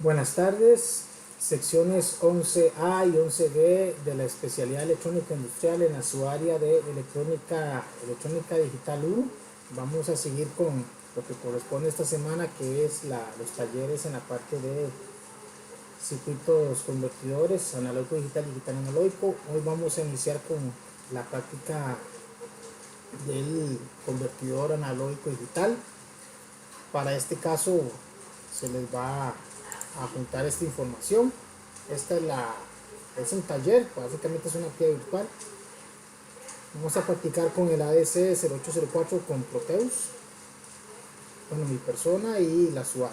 Buenas tardes, secciones 11A y 11B de la especialidad electrónica industrial en su área de electrónica digital 1. Vamos a seguir con lo que corresponde esta semana, que es los talleres en la parte de circuitos convertidores, analógico digital, digital analógico. Hoy vamos a iniciar con la práctica del convertidor analógico digital. Para este caso se les va a juntar esta información. Es un taller, básicamente es una actividad virtual. Vamos a practicar con el ADC 0804 con Proteus, bueno, mi persona y la SUAL.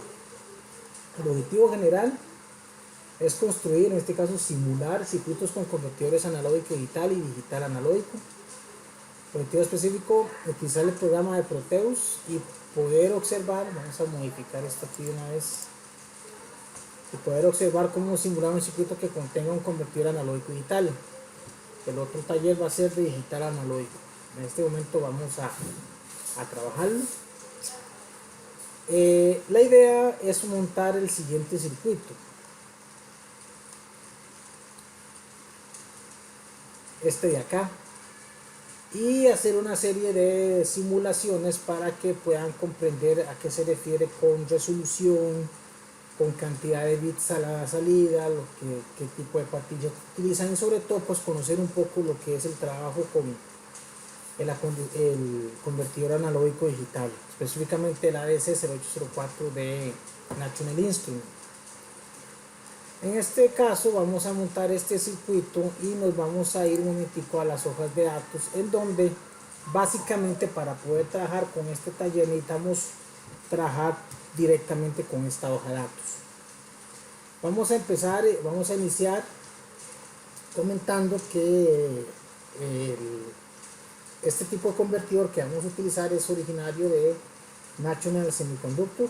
El objetivo general es construir, en este caso simular circuitos con convertidores analógico digital y digital analógico. El objetivo específico, utilizar el programa de Proteus y poder observar, vamos a modificar esto aquí de una vez, y poder observar cómo simular un circuito que contenga un convertidor analógico digital. El otro taller va a ser de digital analógico. En este momento vamos a trabajarlo. La idea es montar el siguiente circuito. Este de acá. Y hacer una serie de simulaciones para que puedan comprender a qué se refiere con resolución, con cantidad de bits a la salida, qué tipo de pastillas utilizan, y sobre todo pues conocer un poco lo que es el trabajo con el convertidor analógico digital, específicamente el ADC 0804 de National Instruments. En este caso vamos a montar este circuito y nos vamos a ir un momentico a las hojas de datos, en donde básicamente para poder trabajar con este taller necesitamos trabajar directamente con esta hoja de datos. Vamos a iniciar comentando que este tipo de convertidor que vamos a utilizar es originario de National Semiconductor.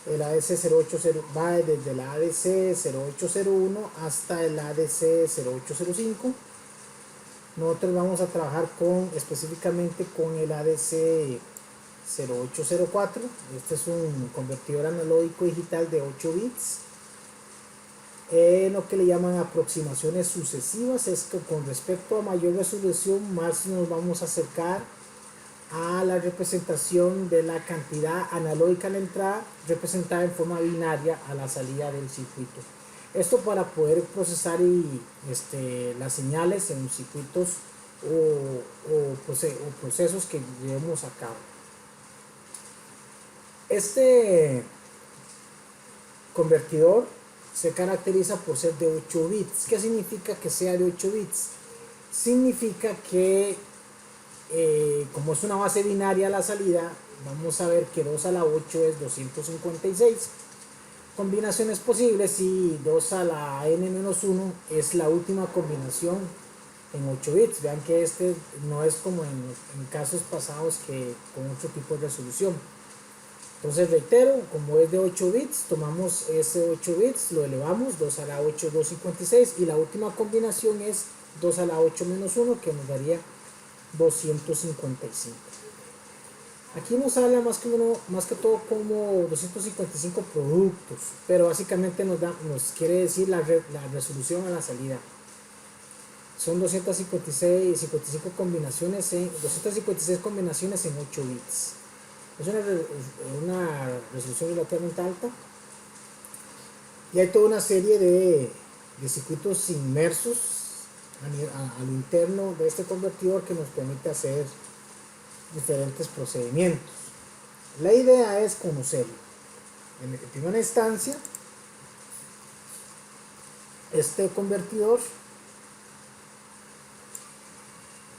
El ADC 080 va desde el ADC 0801 hasta el ADC 0805. Nosotros vamos a trabajar específicamente con el ADC 0804. Este es un convertidor analógico digital de 8 bits. Lo que le llaman aproximaciones sucesivas es que con respecto a mayor resolución, más nos vamos a acercar a la representación de la cantidad analógica a la entrada, representada en forma binaria a la salida del circuito. Esto para poder procesar las señales en circuitos o procesos que llevemos a cabo. Este convertidor se caracteriza por ser de 8 bits. ¿Qué significa que sea de 8 bits? Significa que como es una base binaria a la salida, vamos a ver que 2 a la 8 es 256 combinaciones posibles, y 2 a la n-1 es la última combinación en 8 bits. Vean que este no es como en casos pasados que con otro tipo de resolución. Entonces reitero, como es de 8 bits, tomamos ese 8 bits, lo elevamos, 2 a la 8 es 256, y la última combinación es 2 a la 8 menos 1, que nos daría 255. Aquí nos habla más que todo como 255 productos, pero básicamente nos quiere decir la resolución a la salida. Son 256 combinaciones en 8 bits. Es una resolución relativamente alta, y hay toda una serie de circuitos inmersos a lo interno de este convertidor que nos permite hacer diferentes procedimientos. La idea es conocerlo. En primera instancia, este convertidor,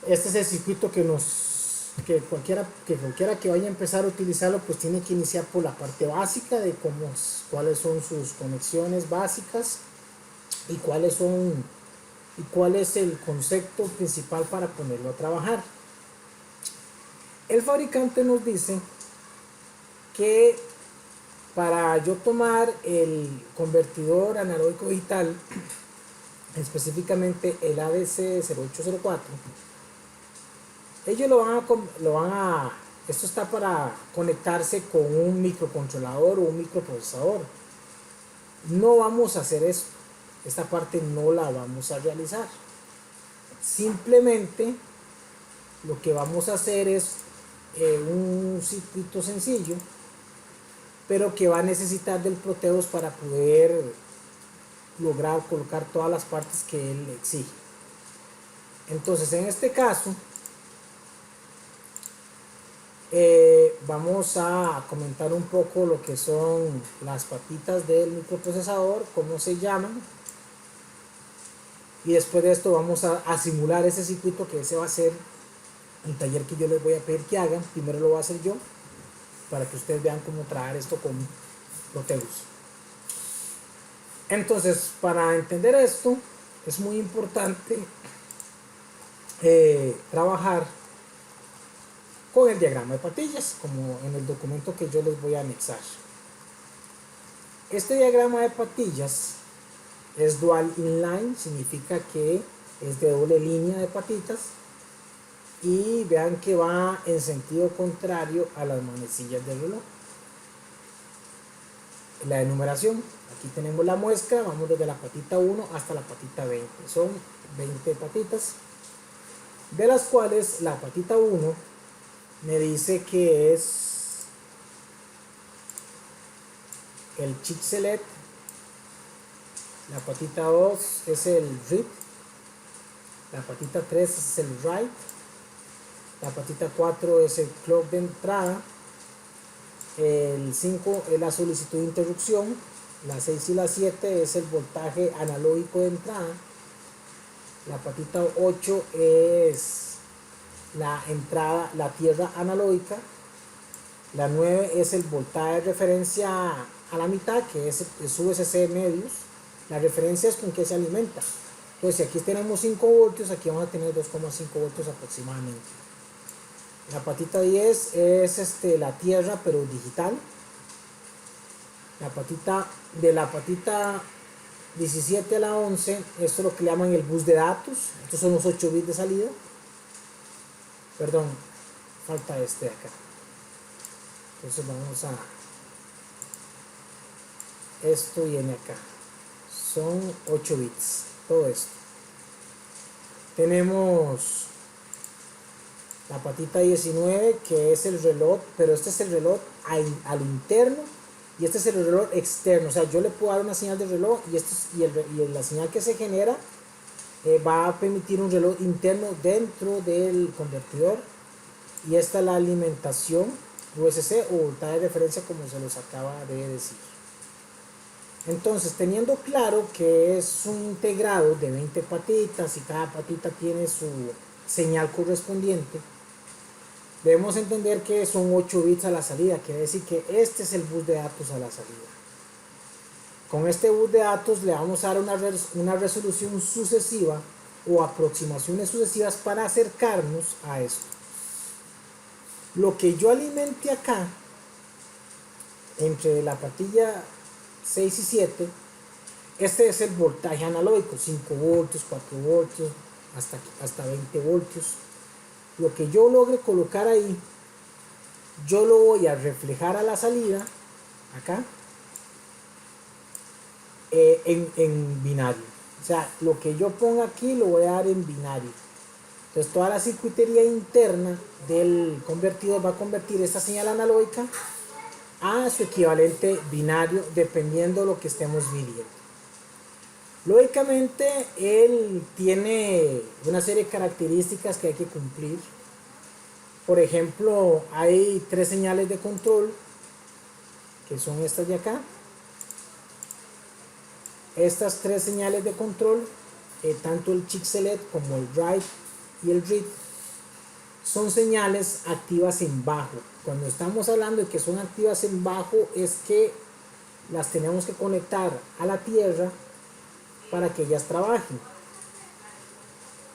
este es el circuito que cualquiera que vaya a empezar a utilizarlo pues tiene que iniciar por la parte básica de cuáles son sus conexiones básicas y cuál es el concepto principal para ponerlo a trabajar. El fabricante nos dice que para yo tomar el convertidor analógico digital, específicamente el ADC 0804, ellos esto está para conectarse con un microcontrolador o un microprocesador. No vamos a hacer eso. Esta parte no la vamos a realizar. Simplemente lo que vamos a hacer es un circuito sencillo, pero que va a necesitar del Proteus para poder lograr colocar todas las partes que él exige. Entonces, en este caso, vamos a comentar un poco lo que son las patitas del microprocesador, cómo se llaman, y después de esto vamos a simular ese circuito, que ese va a ser el taller que yo les voy a pedir que hagan. Primero lo voy a hacer yo, para que ustedes vean cómo trabajar esto con Proteus. Entonces, para entender esto, es muy importante trabajar con el diagrama de patillas, como en el documento que yo les voy a anexar. Este diagrama de patillas es dual inline, significa que es de doble línea de patitas, y vean que va en sentido contrario a las manecillas del reloj. La enumeración, aquí tenemos la muestra, vamos desde la patita 1 hasta la patita 20, son 20 patitas, de las cuales la patita 1 me dice que es el chip select, la patita 2 es el read, la patita 3 es el write, la patita 4 es el clock de entrada, el 5 es la solicitud de interrupción, la 6 y la 7 es el voltaje analógico de entrada, la patita 8 es la entrada, la tierra analógica, la 9 es el voltaje de referencia a la mitad, que es VCC medios. La referencia es con que se alimenta. Entonces, si aquí tenemos 5 voltios, aquí vamos a tener 2,5 voltios aproximadamente. La patita 10 es la tierra, pero digital. La patita, de la patita 17 a la 11, esto es lo que le llaman el bus de datos. Estos son los 8 bits de salida. Perdón, falta este de acá. Entonces vamos a... Esto viene acá. Son 8 bits. Todo esto. Tenemos la patita 19, que es el reloj, pero este es el reloj al interno y este es el reloj externo. O sea, yo le puedo dar una señal de reloj y, la señal que se genera va a permitir un reloj interno dentro del convertidor. Y esta es la alimentación VCC o voltaje de referencia, como se los acaba de decir. Entonces, teniendo claro que es un integrado de 20 patitas y cada patita tiene su señal correspondiente, debemos entender que son 8 bits a la salida. Quiere decir que este es el bus de datos a la salida. Con este bus de datos le vamos a dar una resolución sucesiva o aproximaciones sucesivas para acercarnos a esto. Lo que yo alimente acá, entre la patilla 6 y 7, este es el voltaje analógico, 5 voltios, 4 voltios, hasta 20 voltios. Lo que yo logre colocar ahí, yo lo voy a reflejar a la salida, acá, en binario. O sea, lo que yo ponga aquí lo voy a dar en binario. Entonces toda la circuitería interna del convertidor va a convertir esta señal analógica a su equivalente binario, dependiendo de lo que estemos midiendo. Lógicamente, él tiene una serie de características que hay que cumplir. Por ejemplo, hay 3 señales de control, que son estas de acá. Estas 3 señales de control, tanto el chip select como el write y el read, son señales activas en bajo. Cuando estamos hablando de que son activas en bajo, es que las tenemos que conectar a la tierra para que ellas trabajen.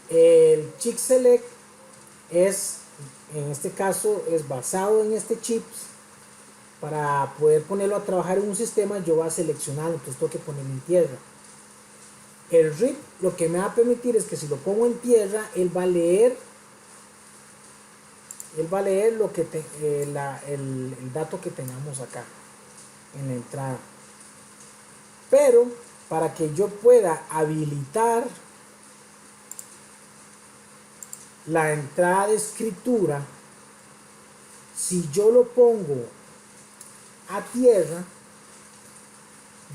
El chip select es, en este caso, es basado en este chip. Para poder ponerlo a trabajar en un sistema, yo voy a seleccionar, entonces tengo que ponerlo en tierra. El read lo que me va a permitir es que si lo pongo en tierra, él va a leer lo que el dato que tengamos acá en la entrada. Pero para que yo pueda habilitar la entrada de escritura, si yo lo pongo a tierra,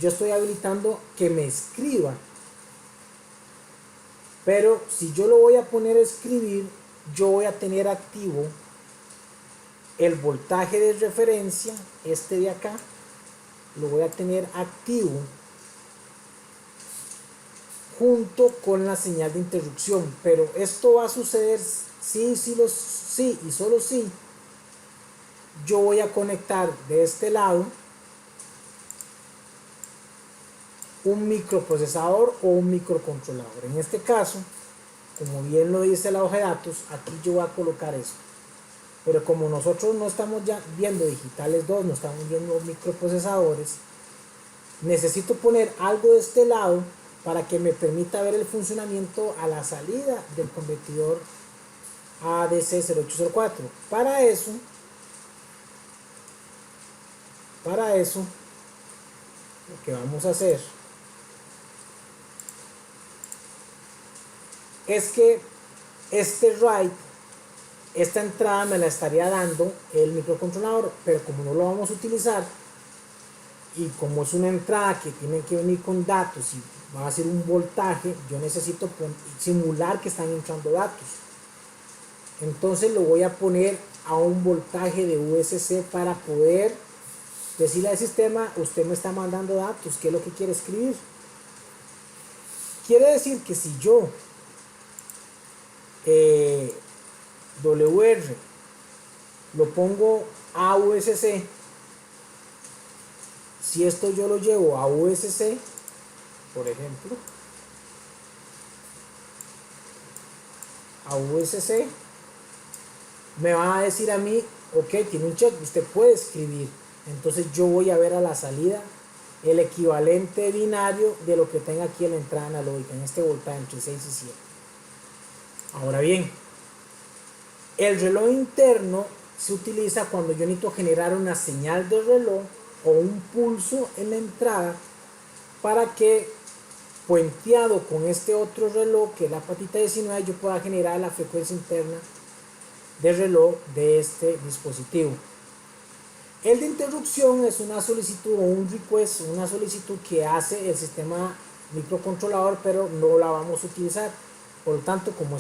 yo estoy habilitando que me escriba. Pero si yo lo voy a poner a escribir, yo voy a tener activo el voltaje de referencia, este de acá, lo voy a tener activo junto con la señal de interrupción. Pero esto va a suceder sí y solo si yo voy a conectar de este lado un microprocesador o un microcontrolador. En este caso, como bien lo dice la hoja de datos, aquí yo voy a colocar eso. Pero como nosotros no estamos ya viendo digitales 2, no estamos viendo microprocesadores, necesito poner algo de este lado para que me permita ver el funcionamiento a la salida del convertidor ADC0804. Para eso, lo que vamos a hacer es que este write, esta entrada me la estaría dando el microcontrolador, pero como no lo vamos a utilizar y como es una entrada que tiene que venir con datos y va a ser un voltaje, yo necesito simular que están entrando datos. Entonces lo voy a poner a un voltaje de VSC para poder decirle al sistema: usted me está mandando datos, ¿qué es lo que quiere escribir? Quiere decir que si yo WR lo pongo a VSC, si esto yo lo llevo a VSC, por ejemplo, a VSC, me va a decir a mí: ok, tiene un check, usted puede escribir. Entonces yo voy a ver a la salida el equivalente binario de lo que tenga aquí en la entrada analógica, en este voltaje entre 6 y 7. Ahora bien, el reloj interno se utiliza cuando yo necesito generar una señal de reloj o un pulso en la entrada para que, puenteado con este otro reloj que es la patita 19, yo pueda generar la frecuencia interna de reloj de este dispositivo. El de interrupción es una solicitud o un request, una solicitud que hace el sistema microcontrolador, pero no la vamos a utilizar. Por lo tanto, como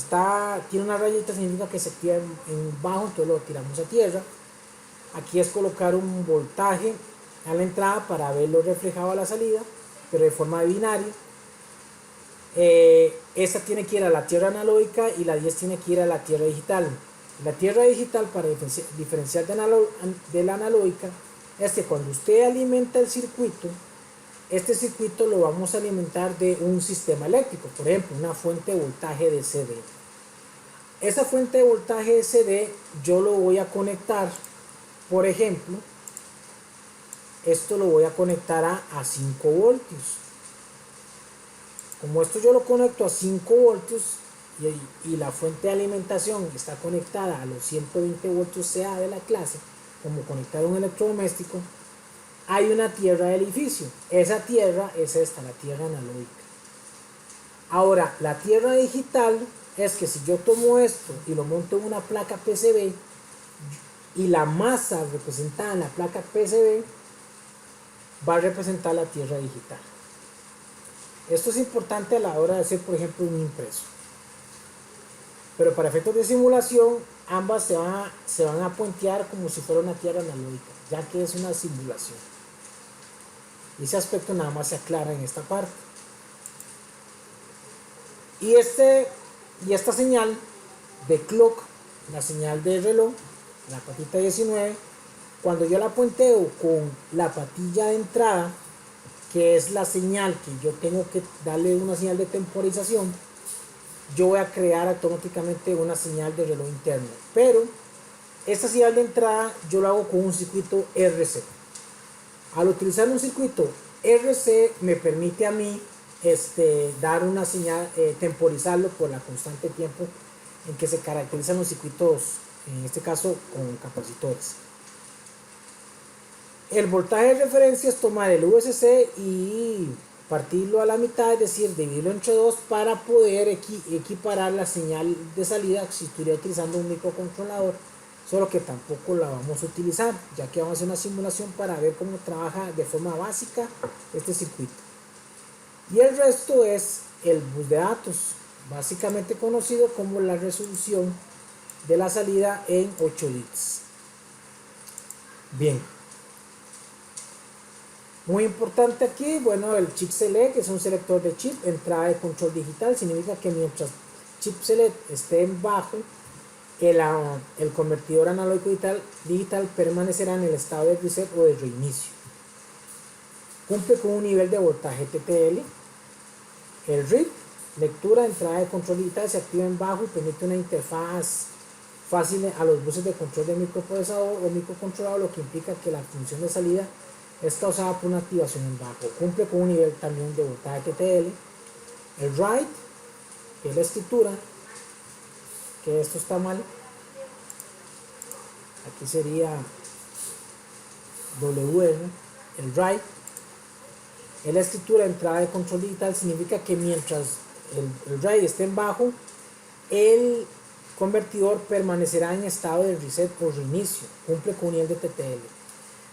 tiene una rayita, significa que se activa en bajo, entonces lo tiramos a tierra. Aquí es colocar un voltaje a la entrada para verlo reflejado a la salida, pero de forma binaria. Esta tiene que ir a la tierra analógica y la 10 tiene que ir a la tierra digital. La tierra digital, para diferenciar de la analógica, es que cuando usted alimenta el circuito, este circuito lo vamos a alimentar de un sistema eléctrico, por ejemplo, una fuente de voltaje de CD. Esa fuente de voltaje de CD yo lo voy a conectar, por ejemplo, esto lo voy a conectar a 5 voltios. Como esto yo lo conecto a 5 voltios y la fuente de alimentación está conectada a los 120 voltios CA de la clase, como conectar un electrodoméstico, hay una tierra de edificio. Esa tierra es esta, la tierra analógica. Ahora, la tierra digital es que si yo tomo esto y lo monto en una placa PCB y la masa representada en la placa PCB va a representar la tierra digital. Esto es importante a la hora de hacer, por ejemplo, un impreso. Pero para efectos de simulación, ambas se van a puentear como si fuera una tierra analógica, ya que es una simulación. Y ese aspecto nada más se aclara en esta parte. Y esta señal de clock, la señal de reloj, la patita 19, cuando yo la puenteo con la patilla de entrada, que es la señal que yo tengo que darle una señal de temporización, yo voy a crear automáticamente una señal de reloj interno. Pero esta señal de entrada yo lo hago con un circuito RC. Al utilizar un circuito RC me permite a mí dar una señal, temporizarlo por la constante tiempo en que se caracterizan los circuitos, en este caso con capacitores. El voltaje de referencia es tomar el VCC y partirlo a la mitad, es decir, dividirlo entre dos para poder equiparar la señal de salida si estuviera utilizando un microcontrolador, solo que tampoco la vamos a utilizar, ya que vamos a hacer una simulación para ver cómo trabaja de forma básica este circuito. Y el resto es el bus de datos, básicamente conocido como la resolución de la salida en 8 bits. Bien, muy importante aquí, bueno, el chip select es un selector de chip, entrada de control digital, significa que mientras chip select esté en bajo, el convertidor analógico digital permanecerá en el estado de reset o de reinicio. Cumple con un nivel de voltaje TTL. El read, lectura, entrada de control digital, se activa en bajo y permite una interfaz fácil a los buses de control de microprocesador o microcontrolador, lo que implica que la función de salida es causada por una activación en bajo. Cumple con un nivel también de voltaje TTL. El write, que es la escritura, que esto está mal, aquí sería WR. El write es la escritura, entrada de control digital, significa que mientras el write esté en bajo, el convertidor permanecerá en estado de reset o reinicio. Cumple con un nivel de TTL.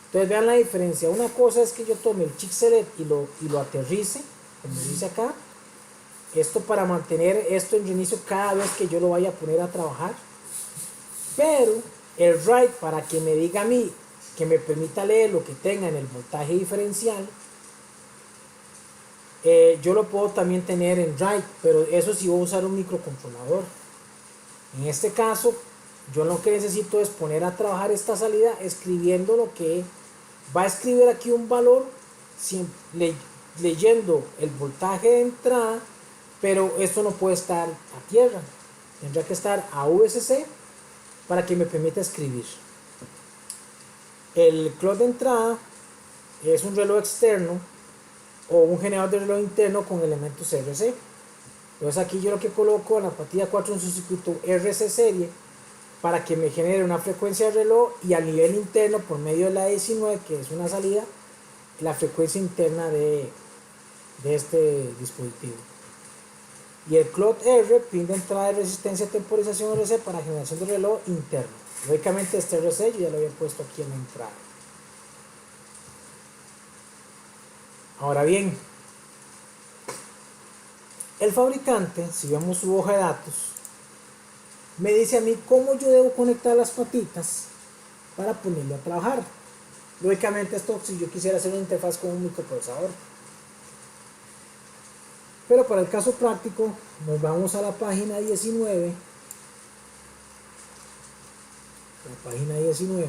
Entonces vean la diferencia. Una cosa es que yo tome el chip select y lo aterrice, como dice acá. Esto para mantener esto en reinicio cada vez que yo lo vaya a poner a trabajar. Pero el write, para que me diga a mí, que me permita leer lo que tenga en el voltaje diferencial, yo lo puedo también tener en write, pero eso sí voy a usar un microcontrolador. En este caso, yo lo que necesito es poner a trabajar esta salida escribiendo lo que va a escribir aquí un valor, leyendo el voltaje de entrada, pero esto no puede estar a tierra, tendrá que estar a VCC para que me permita escribir. El clock de entrada es un reloj externo o un generador de reloj interno con elementos RC. Entonces aquí yo lo que coloco en la partida 4 es un circuito RC serie para que me genere una frecuencia de reloj, y a nivel interno por medio de la 19, que es una salida, la frecuencia interna de este dispositivo. Y el clock R, pin de entrada de resistencia de temporización RC para generación de reloj interno. Lógicamente este RC yo ya lo había puesto aquí en la entrada. Ahora bien, el fabricante, si vemos su hoja de datos, me dice a mí cómo yo debo conectar las patitas para ponerlo a trabajar. Lógicamente esto si yo quisiera hacer una interfaz con un microprocesador. Pero para el caso práctico nos vamos a la página 19. La página 19.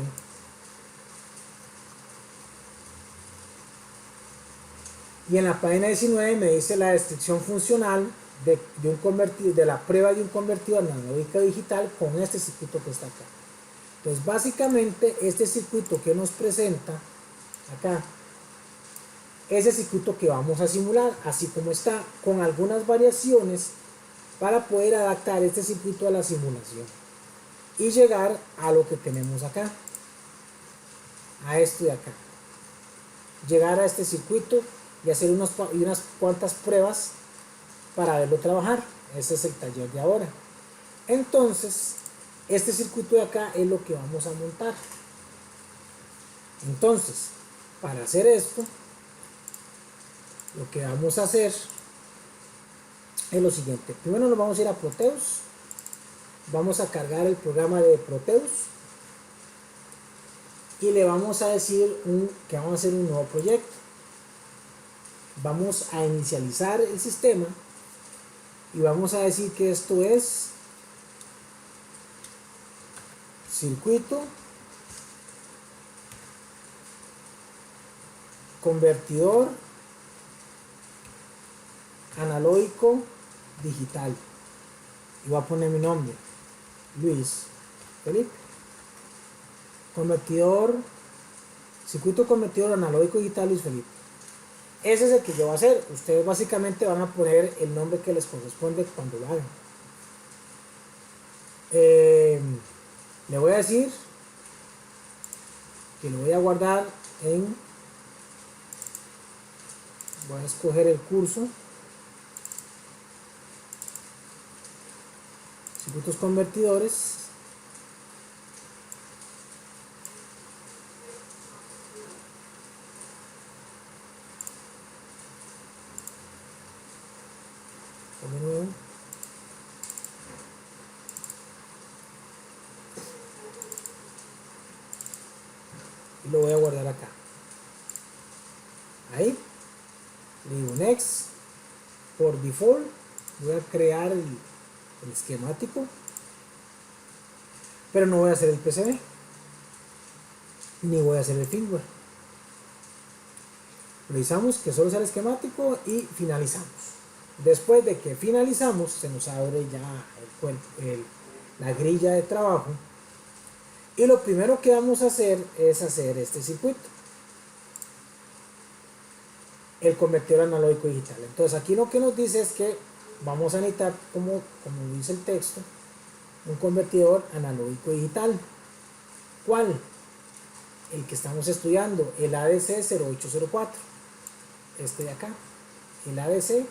Y en la página 19 me dice la descripción funcional de un convertidor, de la prueba de un convertidor analógico digital con este circuito que está acá. Entonces básicamente este circuito que nos presenta acá es el circuito que vamos a simular, así como está, con algunas variaciones para poder adaptar este circuito a la simulación y llegar a lo que tenemos acá, a esto de acá, llegar a este circuito y hacer unas cuantas pruebas para verlo trabajar. Ese es el taller de ahora. Entonces este circuito de acá es lo que vamos a montar. Entonces, para hacer esto, lo que vamos a hacer es lo siguiente. Primero nos vamos a ir a Proteus. Vamos a cargar el programa de Proteus y le vamos a decir que vamos a hacer un nuevo proyecto. Vamos a inicializar el sistema y vamos a decir que esto es circuito convertidor analógico digital, y voy a poner mi nombre, Luis Felipe. Circuito convertidor analógico digital Luis Felipe. Ese es el que yo voy a hacer. Ustedes básicamente van a poner el nombre que les corresponde cuando lo hagan. Le voy a decir que lo voy a guardar en, voy a escoger el curso, circuitos convertidores, de nuevo, y lo voy a guardar acá. Ahí le digo next. Por default voy a crear el esquemático, pero no voy a hacer el PCB ni voy a hacer el firmware. Revisamos que solo sea el esquemático y finalizamos. Después de que finalizamos, se nos abre ya la grilla de trabajo, y lo primero que vamos a hacer es hacer este circuito, el convertidor analógico digital. Entonces aquí lo que nos dice es que vamos a necesitar, como dice el texto, un convertidor analógico digital. ¿Cuál? El que estamos estudiando, el ADC0804, este de acá, el ADC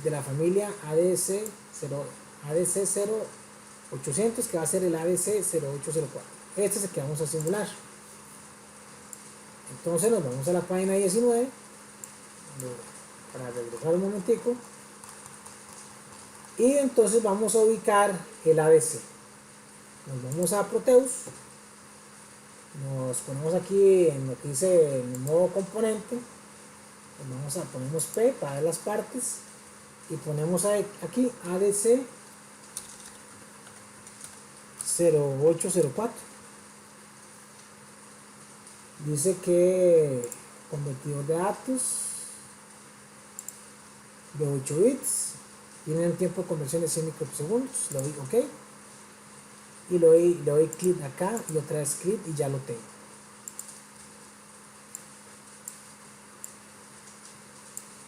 de la familia ADC0800, que va a ser el ADC0804. Este es el que vamos a simular. Entonces nos vamos a la página 19 para regresar un momentico, y entonces vamos a ubicar el ADC. Nos vamos a Proteus, nos ponemos aquí en lo que dice en modo componente, ponemos P para ver las partes, y ponemos aquí ADC 0804. Dice que convertidor de datos de 8 bits, tiene el tiempo de conversión de 100 microsegundos. Le doy OK y le doy clic acá y otra vez clic, y ya lo tengo.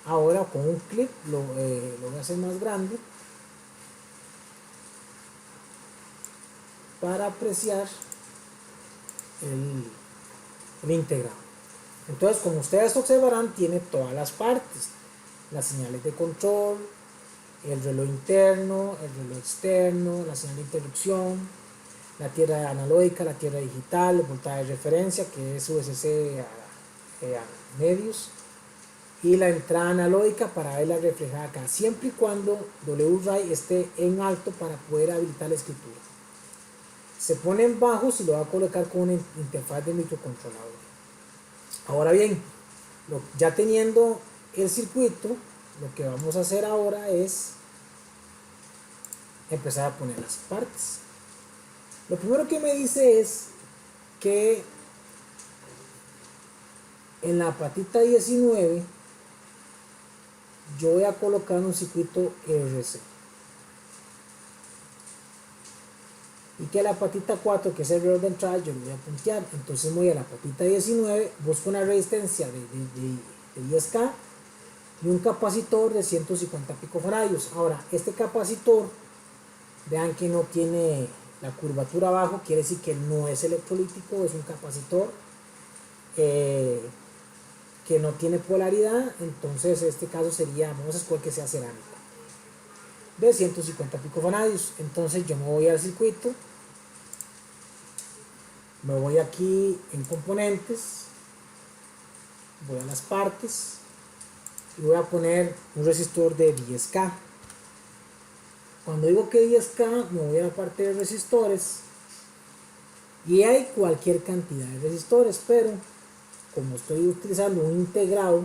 Ahora con un clic lo voy a hacer más grande para apreciar el integrado. Entonces, como ustedes observarán, tiene todas las partes: las señales de control, el reloj interno, el reloj externo, la señal de interrupción, la tierra analógica, la tierra digital, el voltaje de referencia, que es USC a medios, y la entrada analógica para verla reflejada acá, siempre y cuando WRAI esté en alto para poder habilitar la escritura. Se pone en bajo si lo va a colocar con una interfaz de microcontrolador. Ahora bien, ya teniendo el circuito, lo que vamos a hacer ahora es empezar a poner las partes. Lo primero que me dice es que en la patita 19 yo voy a colocar un circuito RC, y que la patita 4, que es el reloj de entrada, yo lo voy a puntear. Entonces voy a la patita 19, busco una resistencia de 10K y un capacitor de 150 picofaradios. Ahora, este capacitor, vean que no tiene la curvatura abajo, quiere decir que no es electrolítico, es un capacitor que no tiene polaridad. Entonces en este caso sería, vamos a escoger que sea cerámico, de 150 picofaradios. Entonces yo me voy al circuito, me voy aquí en componentes, voy a las partes y voy a poner un resistor de 10K. Cuando digo que 10K, me voy a la parte de resistores, y hay cualquier cantidad de resistores, pero como estoy utilizando un integrado,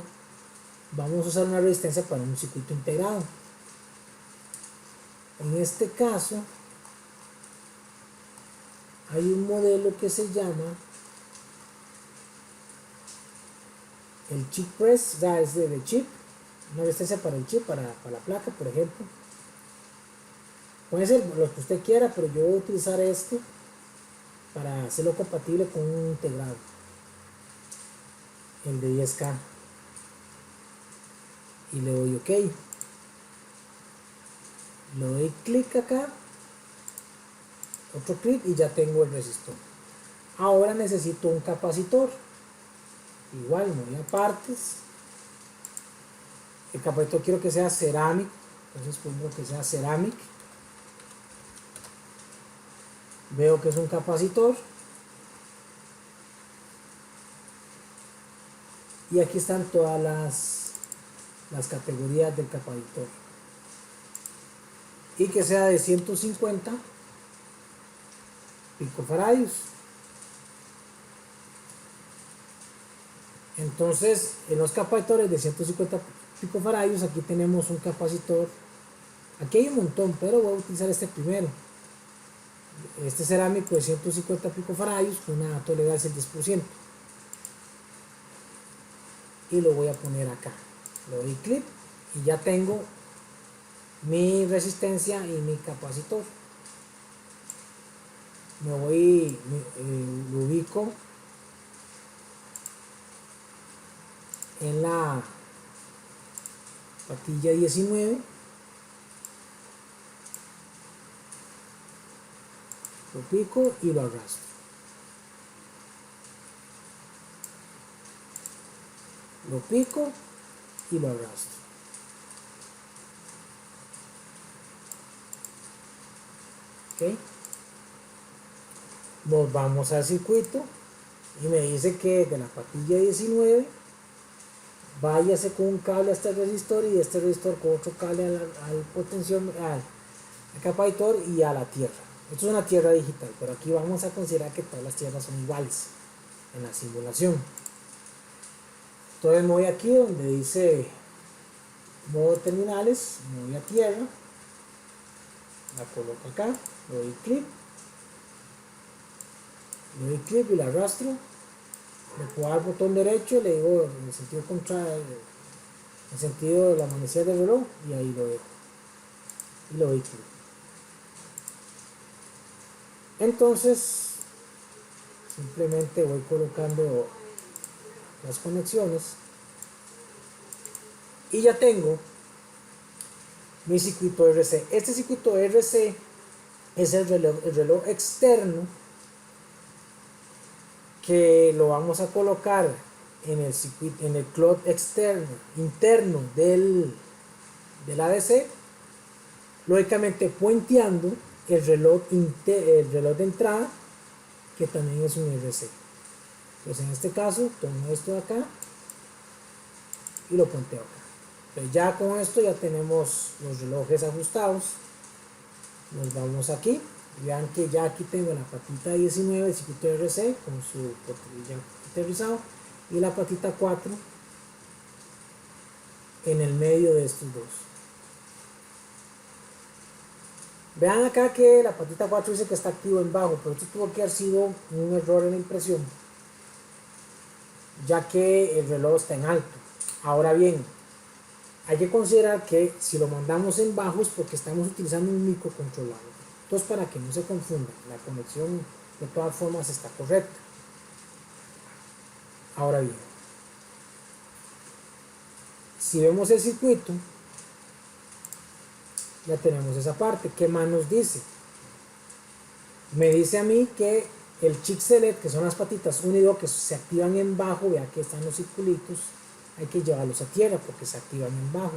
vamos a usar una resistencia para un circuito integrado. En este caso hay un modelo que se llama el chip press, o sea, es de chip, una resistencia para el chip, para la placa, por ejemplo. Puede ser lo que usted quiera, pero yo voy a utilizar este para hacerlo compatible con un integrado, el de 10K, y le doy OK, le doy clic acá, otro clic, y ya tengo el resistor. Ahora necesito un capacitor. igual me voy a partes. El capacitor quiero que sea cerámico, entonces pongo que sea ceramic. Veo que es un capacitor. Y aquí están todas las categorías del capacitor. Y que sea de 150 picofaradios. Entonces, en los capacitores de 150 picofaradios, aquí tenemos un capacitor. Aquí hay un montón, pero voy a utilizar este primero. Este cerámico de 150 picofaradios con una tolerancia del 10%. Y lo voy a poner acá. Le doy clic y ya tengo mi resistencia y mi capacitor. Lo ubico en la patilla 19. Lo pico y lo arrastro. Lo pico y lo arrastro. ¿Ok? Nos vamos al circuito y me dice que de la patilla 19 váyase con un cable a este resistor y de este resistor con otro cable al capacitor y a la tierra. Esto es una tierra digital, pero aquí vamos a considerar que todas las tierras son iguales en la simulación. Entonces me voy aquí donde dice modo terminales, me voy a tierra, la coloco acá, le doy clic y la arrastro, le puedo dar botón derecho, le digo en el sentido contrario, en el sentido de la manecilla del reloj, y ahí lo dejo y le doy clic. Entonces simplemente voy colocando las conexiones y ya tengo mi circuito RC. Este circuito RC es el reloj externo que lo vamos a colocar en el circuito, en el clock interno del ADC, lógicamente puenteando el reloj de entrada, que también es un RC. Pues en este caso tomo esto de acá y lo puenteo acá. Entonces ya con esto ya tenemos los relojes ajustados. Nos vamos aquí. Vean que ya aquí tengo la patita 19 del circuito RC con su portilla aterrizado y la patita 4 en el medio de estos dos. Vean acá que la patita 4 dice que está activo en bajo, pero esto tuvo que haber sido un error en la impresión, ya que el reloj está en alto. Ahora bien, hay que considerar que si lo mandamos en bajo es porque estamos utilizando un microcontrolador. Entonces, para que no se confunda, la conexión de todas formas está correcta. Ahora bien, si vemos el circuito, ya tenemos esa parte. ¿Qué más nos dice? Me dice a mí que el chip select, que son las patitas 1 y 2 que se activan en bajo, vea que están los circulitos, hay que llevarlos a tierra porque se activan en bajo.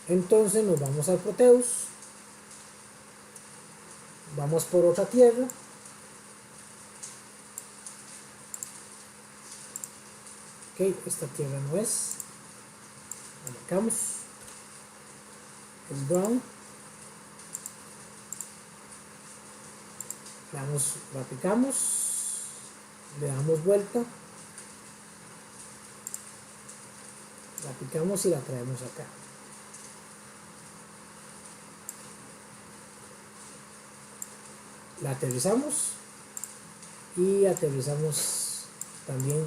Entonces nos vamos al Proteus, vamos por otra tierra, ok, esta tierra no es, la marcamos, es brown, la aplicamos, le damos vuelta, la aplicamos y la traemos acá. La aterrizamos y aterrizamos también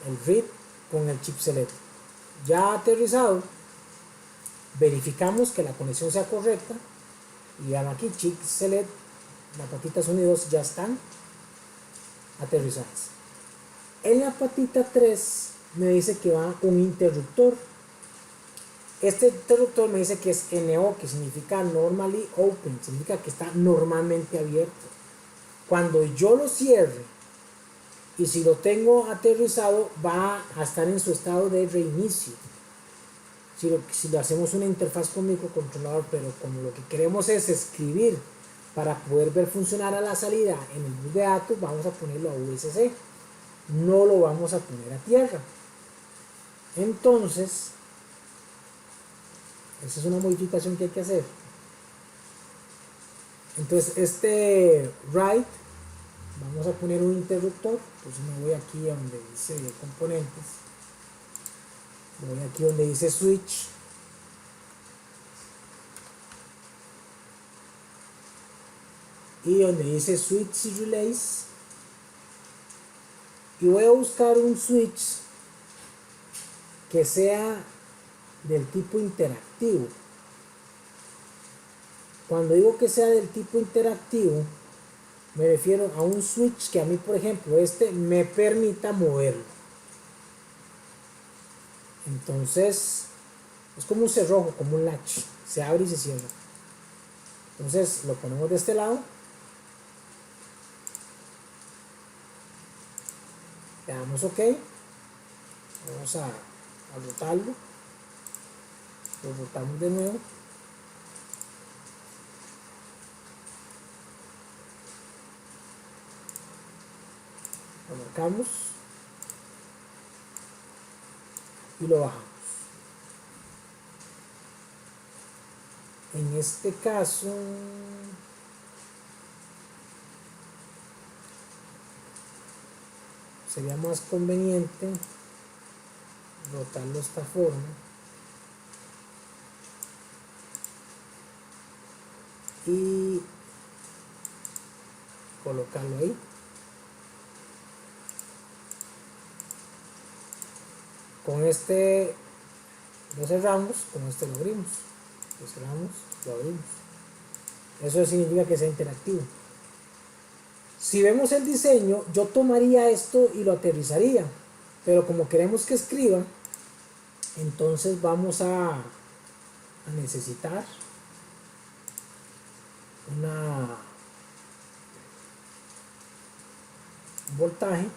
el read con el chip select. Ya aterrizado, verificamos que la conexión sea correcta y vean aquí chip select, las patitas 1 y 2 ya están aterrizadas. En la patita 3 me dice que va un interruptor. Este interruptor me dice que es NO, que significa normally open, significa que está normalmente abierto. Cuando yo lo cierre y si lo tengo aterrizado va a estar en su estado de reinicio. Si lo hacemos una interfaz con microcontrolador, pero como lo que queremos es escribir para poder ver funcionar a la salida en el bus de datos, vamos a ponerlo a USC, no lo vamos a poner a tierra. Entonces, esa es una modificación que hay que hacer. Entonces, este write, vamos a poner un interruptor. Entonces me voy aquí a donde dice componentes, voy aquí donde dice switch, y donde dice switch y relays, y voy a buscar un switch que sea del tipo interactivo. Cuando digo que sea del tipo interactivo, me refiero a un switch que a mí, por ejemplo, me permita moverlo. Entonces, es como un cerrojo, como un latch, se abre y se cierra. Entonces, lo ponemos de este lado. Le damos OK. Vamos a rotarlo. Lo rotamos de nuevo. Lo marcamos y lo bajamos. En este caso sería más conveniente rotarlo de esta forma y colocarlo ahí. Con este lo cerramos, con este lo abrimos, lo cerramos, lo abrimos. Eso significa que sea interactivo. Si vemos el diseño, yo tomaría esto y lo aterrizaría, pero como queremos que escriba, entonces vamos a necesitar un voltaje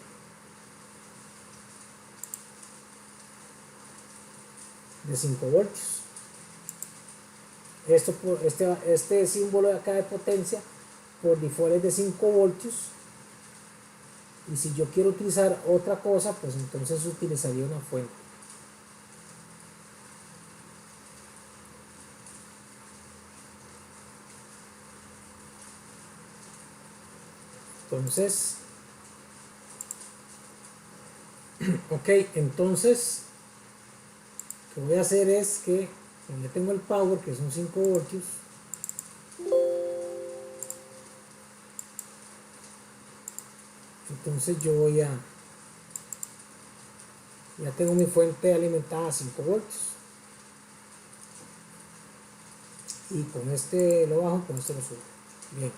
de 5 voltios. Este símbolo de acá de potencia por default es de 5 voltios, y si yo quiero utilizar otra cosa, pues entonces utilizaría una fuente. Entonces, ok, entonces lo que voy a hacer es que, como ya tengo el power, que son 5 voltios, entonces yo ya tengo mi fuente alimentada a 5 voltios, y con este lo bajo, con este lo subo. Bien,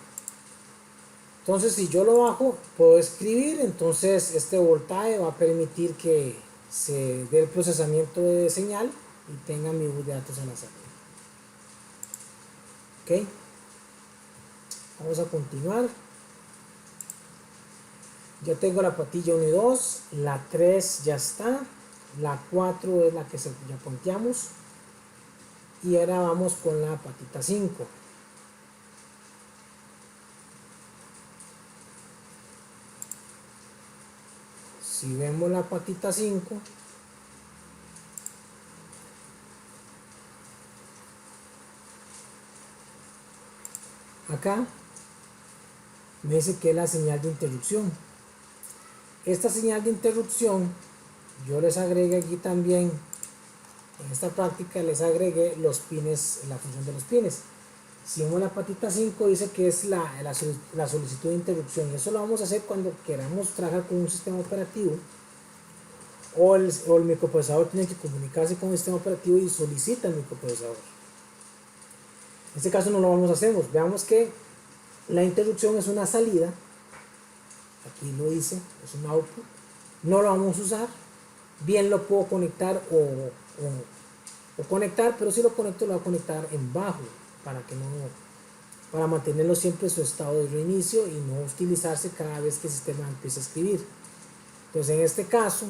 entonces si yo lo bajo, puedo escribir, entonces este voltaje va a permitir que se dé el procesamiento de señal y tenga mi bus de datos a la salida. Ok, vamos a continuar. Ya tengo la patilla 1 y 2, la 3 ya está, la 4 es la que ya punteamos, y ahora vamos con la patita 5. Si vemos la patita 5, acá me dice que es la señal de interrupción. Esta señal de interrupción yo les agregué aquí también, en esta práctica les agregué los pines, la función de los pines. Si vemos la patita 5, dice que es la solicitud de interrupción, y eso lo vamos a hacer cuando queramos trabajar con un sistema operativo, o el microprocesador tiene que comunicarse con el sistema operativo y solicita el microprocesador. En este caso no lo vamos a hacer. Veamos que la interrupción es una salida, aquí lo dice, es un output, no lo vamos a usar. Bien lo puedo conectar o conectar, pero si lo conecto lo voy a conectar en bajo para mantenerlo siempre en su estado de reinicio y no utilizarse cada vez que el sistema empieza a escribir. Entonces en este caso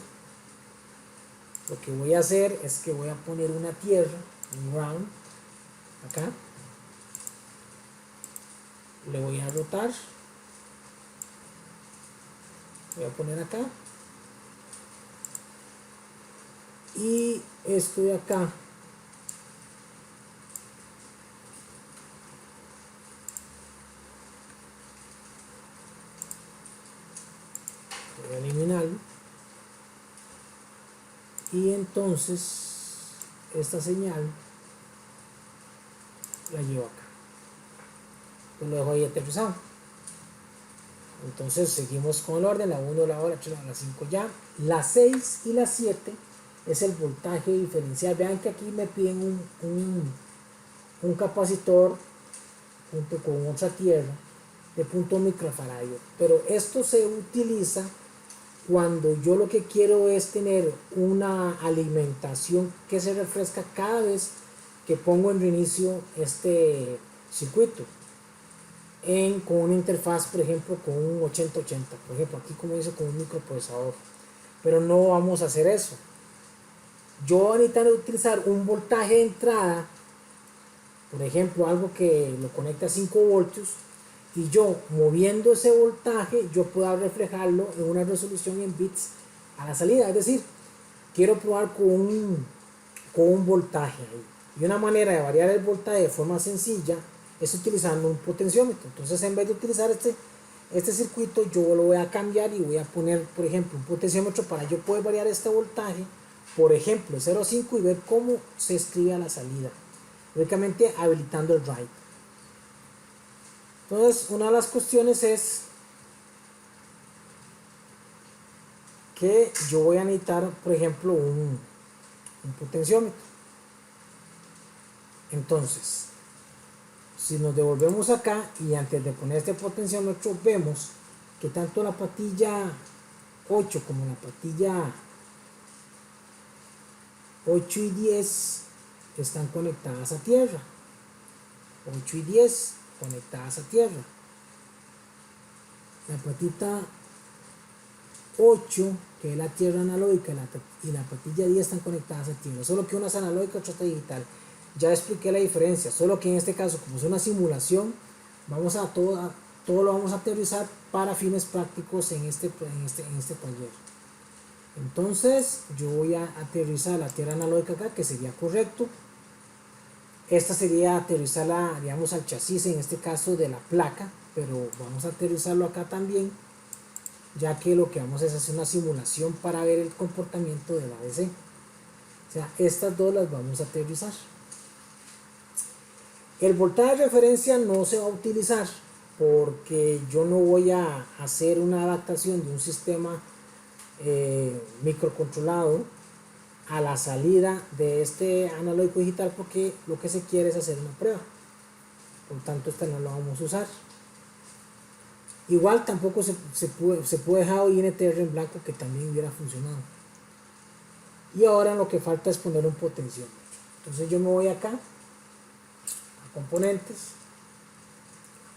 lo que voy a hacer es que voy a poner una tierra, un ground, acá, le voy a rotar, voy a poner acá, y esto de acá voy a eliminarlo, y entonces esta señal la llevo acá, pues lo dejo ahí aterrizado. Entonces seguimos con el orden, la 1, la 2, la 5 ya, la 6 y la 7 es el voltaje diferencial. Vean que aquí me piden un capacitor junto con otra tierra de punto microfaradio, pero esto se utiliza cuando yo lo que quiero es tener una alimentación que se refresca cada vez que pongo en reinicio este circuito con una interfaz, por ejemplo, con un 8080, por ejemplo, aquí como dice, con un microprocesador. Pero no vamos a hacer eso. Yo voy a necesitar utilizar un voltaje de entrada, por ejemplo, algo que lo conecte a 5 voltios, y yo moviendo ese voltaje, yo pueda reflejarlo en una resolución en bits a la salida. Es decir, quiero probar con un voltaje ahí. Y una manera de variar el voltaje de forma sencilla es utilizando un potenciómetro. Entonces, en vez de utilizar este circuito, yo lo voy a cambiar y voy a poner, por ejemplo, un potenciómetro para yo poder variar este voltaje, por ejemplo, 0,5, y ver cómo se escribe a la salida, lógicamente habilitando el write. Entonces, una de las cuestiones es que yo voy a necesitar, por ejemplo, un potenciómetro. Entonces, si nos devolvemos acá y antes de poner este potenciómetro vemos que tanto la patilla 8 como la patilla 8 y 10 están conectadas a tierra. 8 y 10 conectadas a tierra. La patita 8, que es la tierra analógica, y la patilla 10 están conectadas a tierra, solo que una es analógica y otra está digital. Ya expliqué la diferencia, solo que en este caso, como es una simulación, vamos a todo lo vamos a aterrizar para fines prácticos en este taller. Entonces yo voy a aterrizar la tierra analógica acá, que sería correcto. Esta sería aterrizarla, digamos, al chasis, en este caso de la placa, pero vamos a aterrizarlo acá también, ya que lo que vamos a hacer es una simulación para ver el comportamiento de la ADC. O sea, estas dos las vamos a aterrizar. El voltaje de referencia no se va a utilizar porque yo no voy a hacer una adaptación de un sistema microcontrolado a la salida de este analógico digital, porque lo que se quiere es hacer una prueba. Por tanto, esta no la vamos a usar. Igual tampoco se puede dejar INTR en blanco, que también hubiera funcionado. Y ahora lo que falta es poner un potenciómetro. Entonces yo me voy acá a componentes,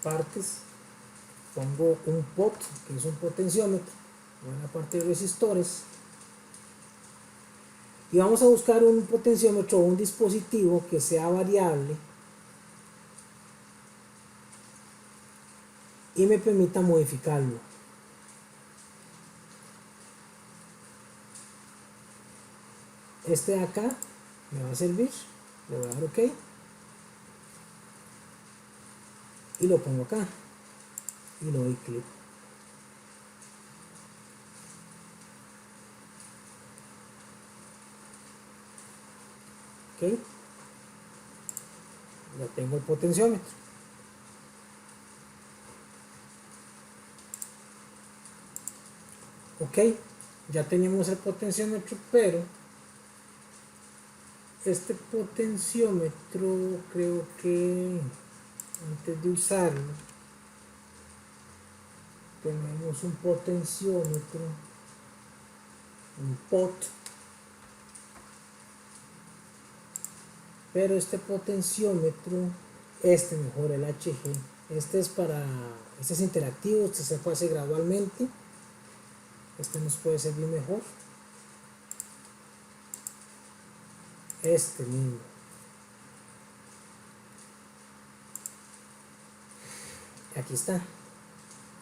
partes, pongo un pot, que es un potenciómetro, voy a la parte de resistores, y vamos a buscar un potenciómetro o un dispositivo que sea variable y me permita modificarlo. Este de acá me va a servir, le voy a dar OK y lo pongo acá y le doy clic. OK, ya tengo el potenciómetro. OK, ya tenemos el potenciómetro, pero este potenciómetro creo que antes de usarlo tenemos un potenciómetro, un pot, pero este potenciómetro, mejor, el HG, este es interactivo, este se puede hacer gradualmente, Este nos puede servir mejor. Este mismo. Aquí está.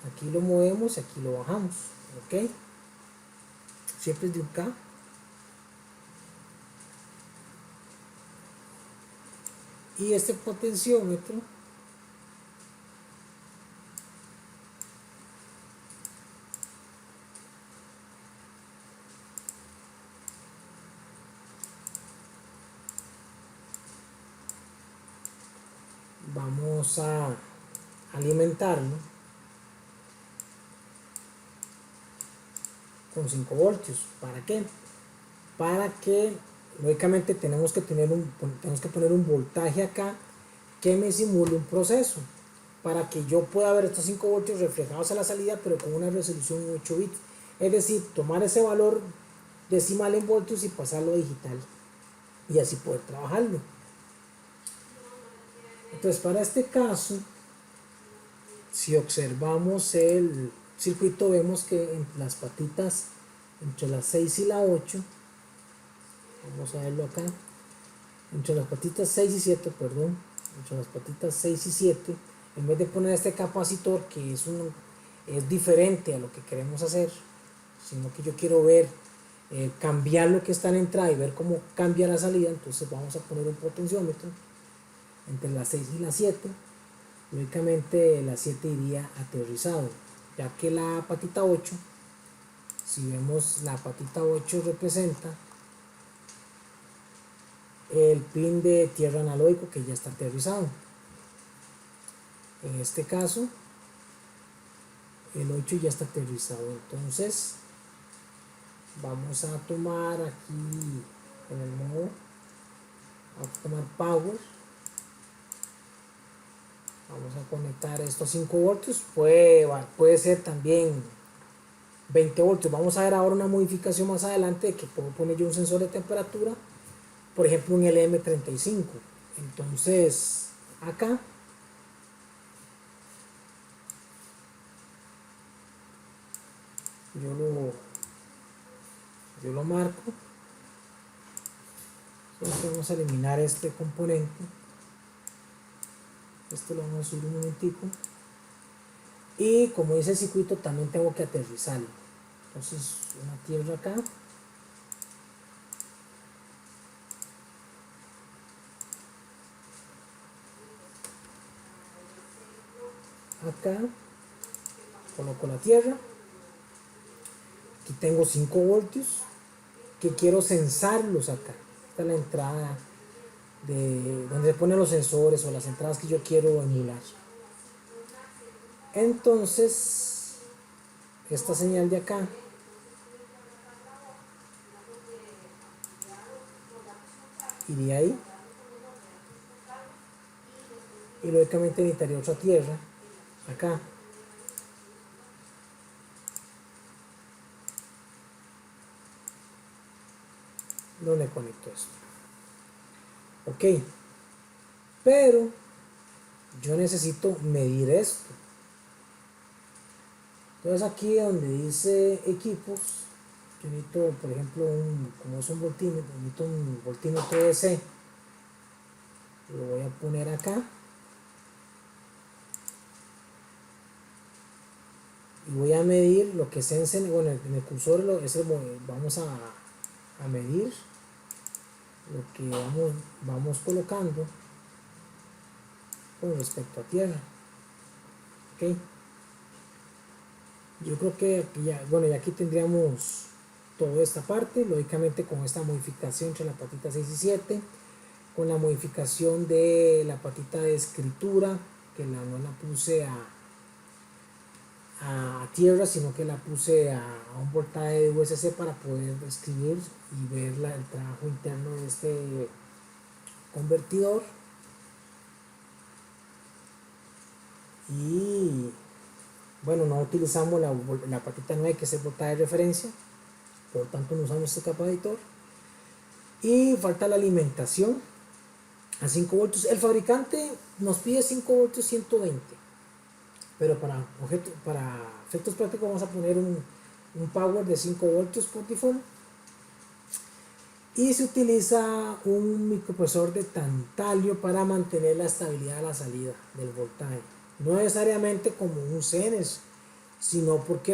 Aquí lo movemos y aquí lo bajamos. Ok. Siempre es de un K. Y este potenciómetro vamos a alimentarlo con 5 voltios. ¿Para qué? Para que lógicamente tenemos que poner un voltaje acá que me simule un proceso para que yo pueda ver estos 5 voltios reflejados a la salida, pero con una resolución 8 bits. Es decir, tomar ese valor decimal en voltios y pasarlo a digital y así poder trabajarlo. Entonces, para este caso, si observamos el circuito, vemos que en las patitas entre las 6 y la 8, vamos a verlo acá, entre las patitas 6 y 7, perdón, entre las patitas 6 y 7, en vez de poner este capacitor que es diferente a lo que queremos hacer, sino que yo quiero ver, cambiar lo que está en la entrada y ver cómo cambia la salida, entonces vamos a poner un potenciómetro entre las 6 y las 7. Lógicamente la 7 iría aterrizado, ya que la patita 8, si vemos la patita 8 representa el pin de tierra analógico que ya está aterrizado. En este caso el 8 ya está aterrizado, entonces vamos a tomar aquí en el modo, vamos a tomar power, vamos a conectar estos 5 voltios, puede ser también 20 voltios. Vamos a ver ahora una modificación más adelante de que puedo poner yo un sensor de temperatura, por ejemplo un LM35. Entonces acá yo lo marco. Entonces vamos a eliminar este componente, este lo vamos a subir un momentico, y como dice el circuito también tengo que aterrizarlo. Entonces una tierra acá, acá coloco la tierra, aquí tengo 5 voltios que quiero censarlos acá. Esta es la entrada de donde se ponen los sensores o las entradas que yo quiero emular. Entonces esta señal de acá iría ahí y lógicamente necesitaría otra tierra acá. ¿Dónde conecto esto? Ok, pero yo necesito medir esto. Entonces aquí donde dice equipos, yo necesito, por ejemplo, como es un voltímetro, necesito un voltímetro DC. Lo voy a poner acá y voy a medir lo que se enciende. Bueno, en el cursor vamos a medir lo que vamos colocando con respecto a tierra. Ok, yo creo que aquí ya, bueno, y aquí tendríamos toda esta parte, lógicamente con esta modificación entre la patita 6 y 7, con la modificación de la patita de escritura, que no la puse a tierra, sino que la puse a un voltaje de USC para poder escribir y ver el trabajo interno de este convertidor. Y bueno, no utilizamos la patita 9, que es el voltaje de referencia, por lo tanto no usamos este capacitor. Y falta la alimentación a 5 voltios. El fabricante nos pide 5 voltios 120, pero para efectos prácticos vamos a poner un un power de 5 voltios por default, y se utiliza un microprocesor de tantalio para mantener la estabilidad de la salida del voltaje, no necesariamente como un CENES, sino porque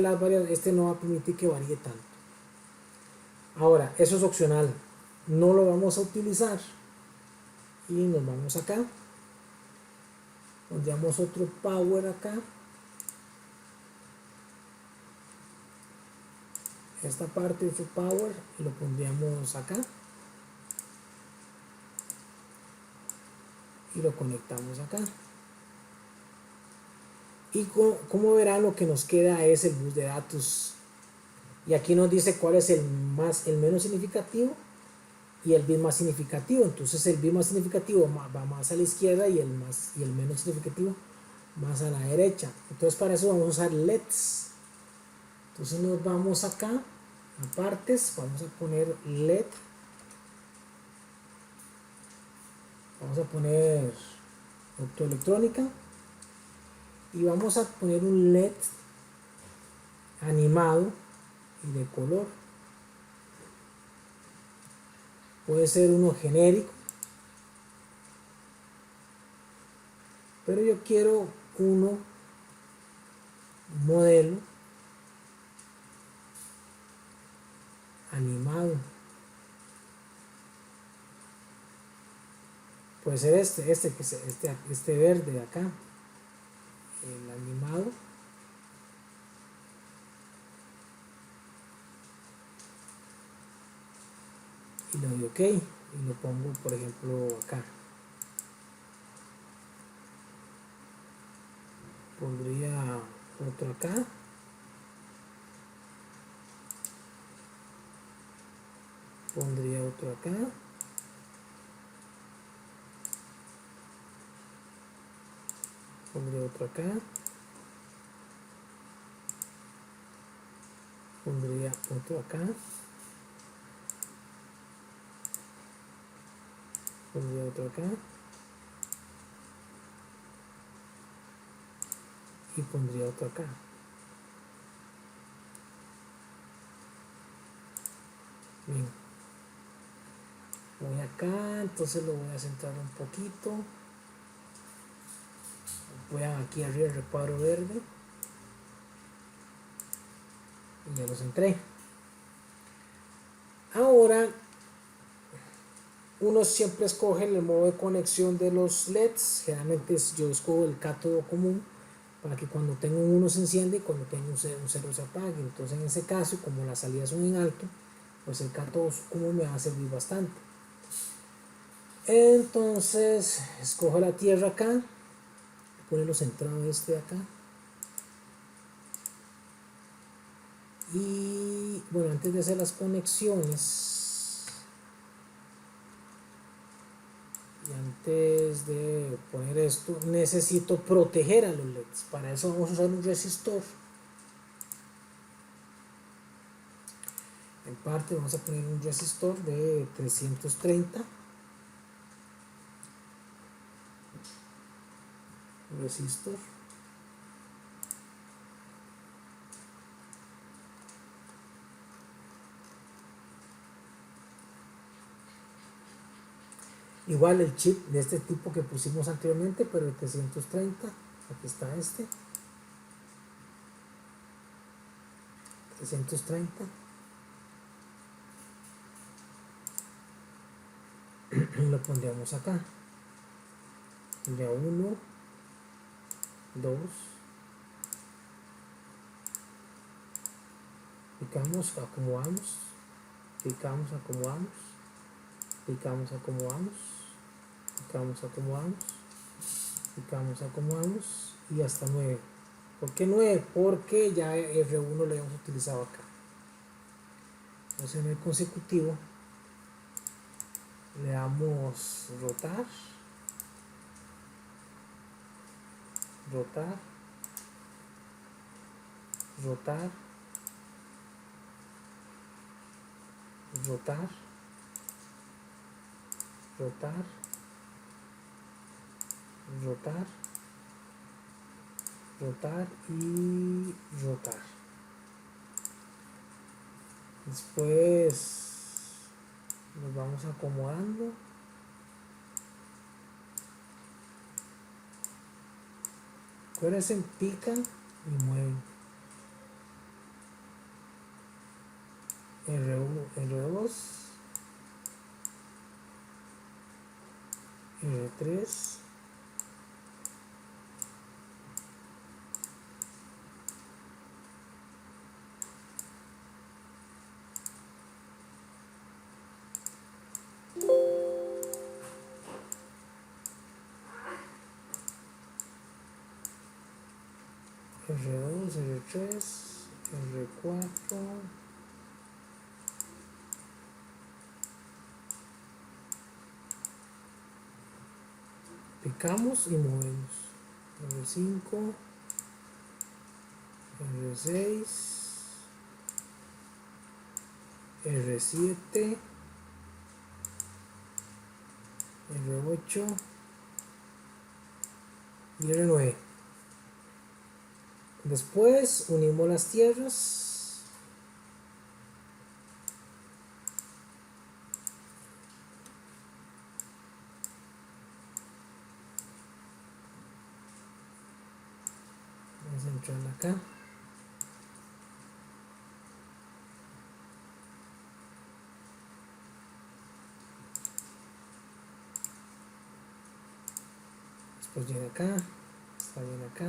este no va a permitir que varíe tanto. Ahora, eso es opcional, no lo vamos a utilizar, y nos vamos acá, pondríamos otro power acá, esta parte de su power, y lo pondríamos acá y lo conectamos acá, y como verán, lo que nos queda es el bus de datos, y aquí nos dice cuál es el menos significativo y el bit más significativo. Entonces el bit más significativo va más a la izquierda y el menos significativo más a la derecha. Entonces para eso vamos a usar LEDs. Entonces nos vamos acá a partes, vamos a poner LED, vamos a poner optoelectrónica y vamos a poner un LED animado y de color. Puede ser uno genérico, pero yo quiero un modelo animado. Puede ser este verde de acá, el animado. Y le doy OK y lo pongo, por ejemplo, acá. Pondría otro acá. Pondría otro acá. Pondría otro acá. Pondría otro acá. Pondría otro acá. Y pondría otro acá. Bien. Voy acá, entonces lo voy a centrar un poquito. Voy aquí arriba el recuadro verde. Y ya lo centré. Ahora uno siempre escoge el modo de conexión de los LEDs. Generalmente yo escojo el cátodo común para que cuando tengo un 1 se enciende y cuando tengo un 0 se apague. Entonces en ese caso, como las salidas son en alto, pues el cátodo común me va a servir bastante. Entonces escojo la tierra acá, ponerlo centrado de acá, y bueno, antes de hacer las conexiones y antes de poner esto, necesito proteger a los LEDs. Para eso vamos a usar un resistor. En parte vamos a poner un resistor de 330. Resistor. Igual el chip de este tipo que pusimos anteriormente, pero de 330. Aquí está este. 330. Lo pondríamos acá. Ya 1, 2. Picamos, acomodamos. Picamos, acomodamos. Picamos, acomodamos. Picamos, acomodamos. Picamos, acomodamos. Y hasta 9. ¿Por qué 9? Porque ya R1 lo hemos utilizado acá. Entonces en el consecutivo le damos rotar, rotar, rotar, rotar, rotar, rotar, rotar y rotar. Después nos vamos acomodando. Acuérdense, pican y mueven. R1, R2, R3, R2, R3, R4, picamos y movemos. R5, R6, R7, R8 y R9. Después unimos las tierras. Vamos a entrar acá. Después viene acá. Está bien acá.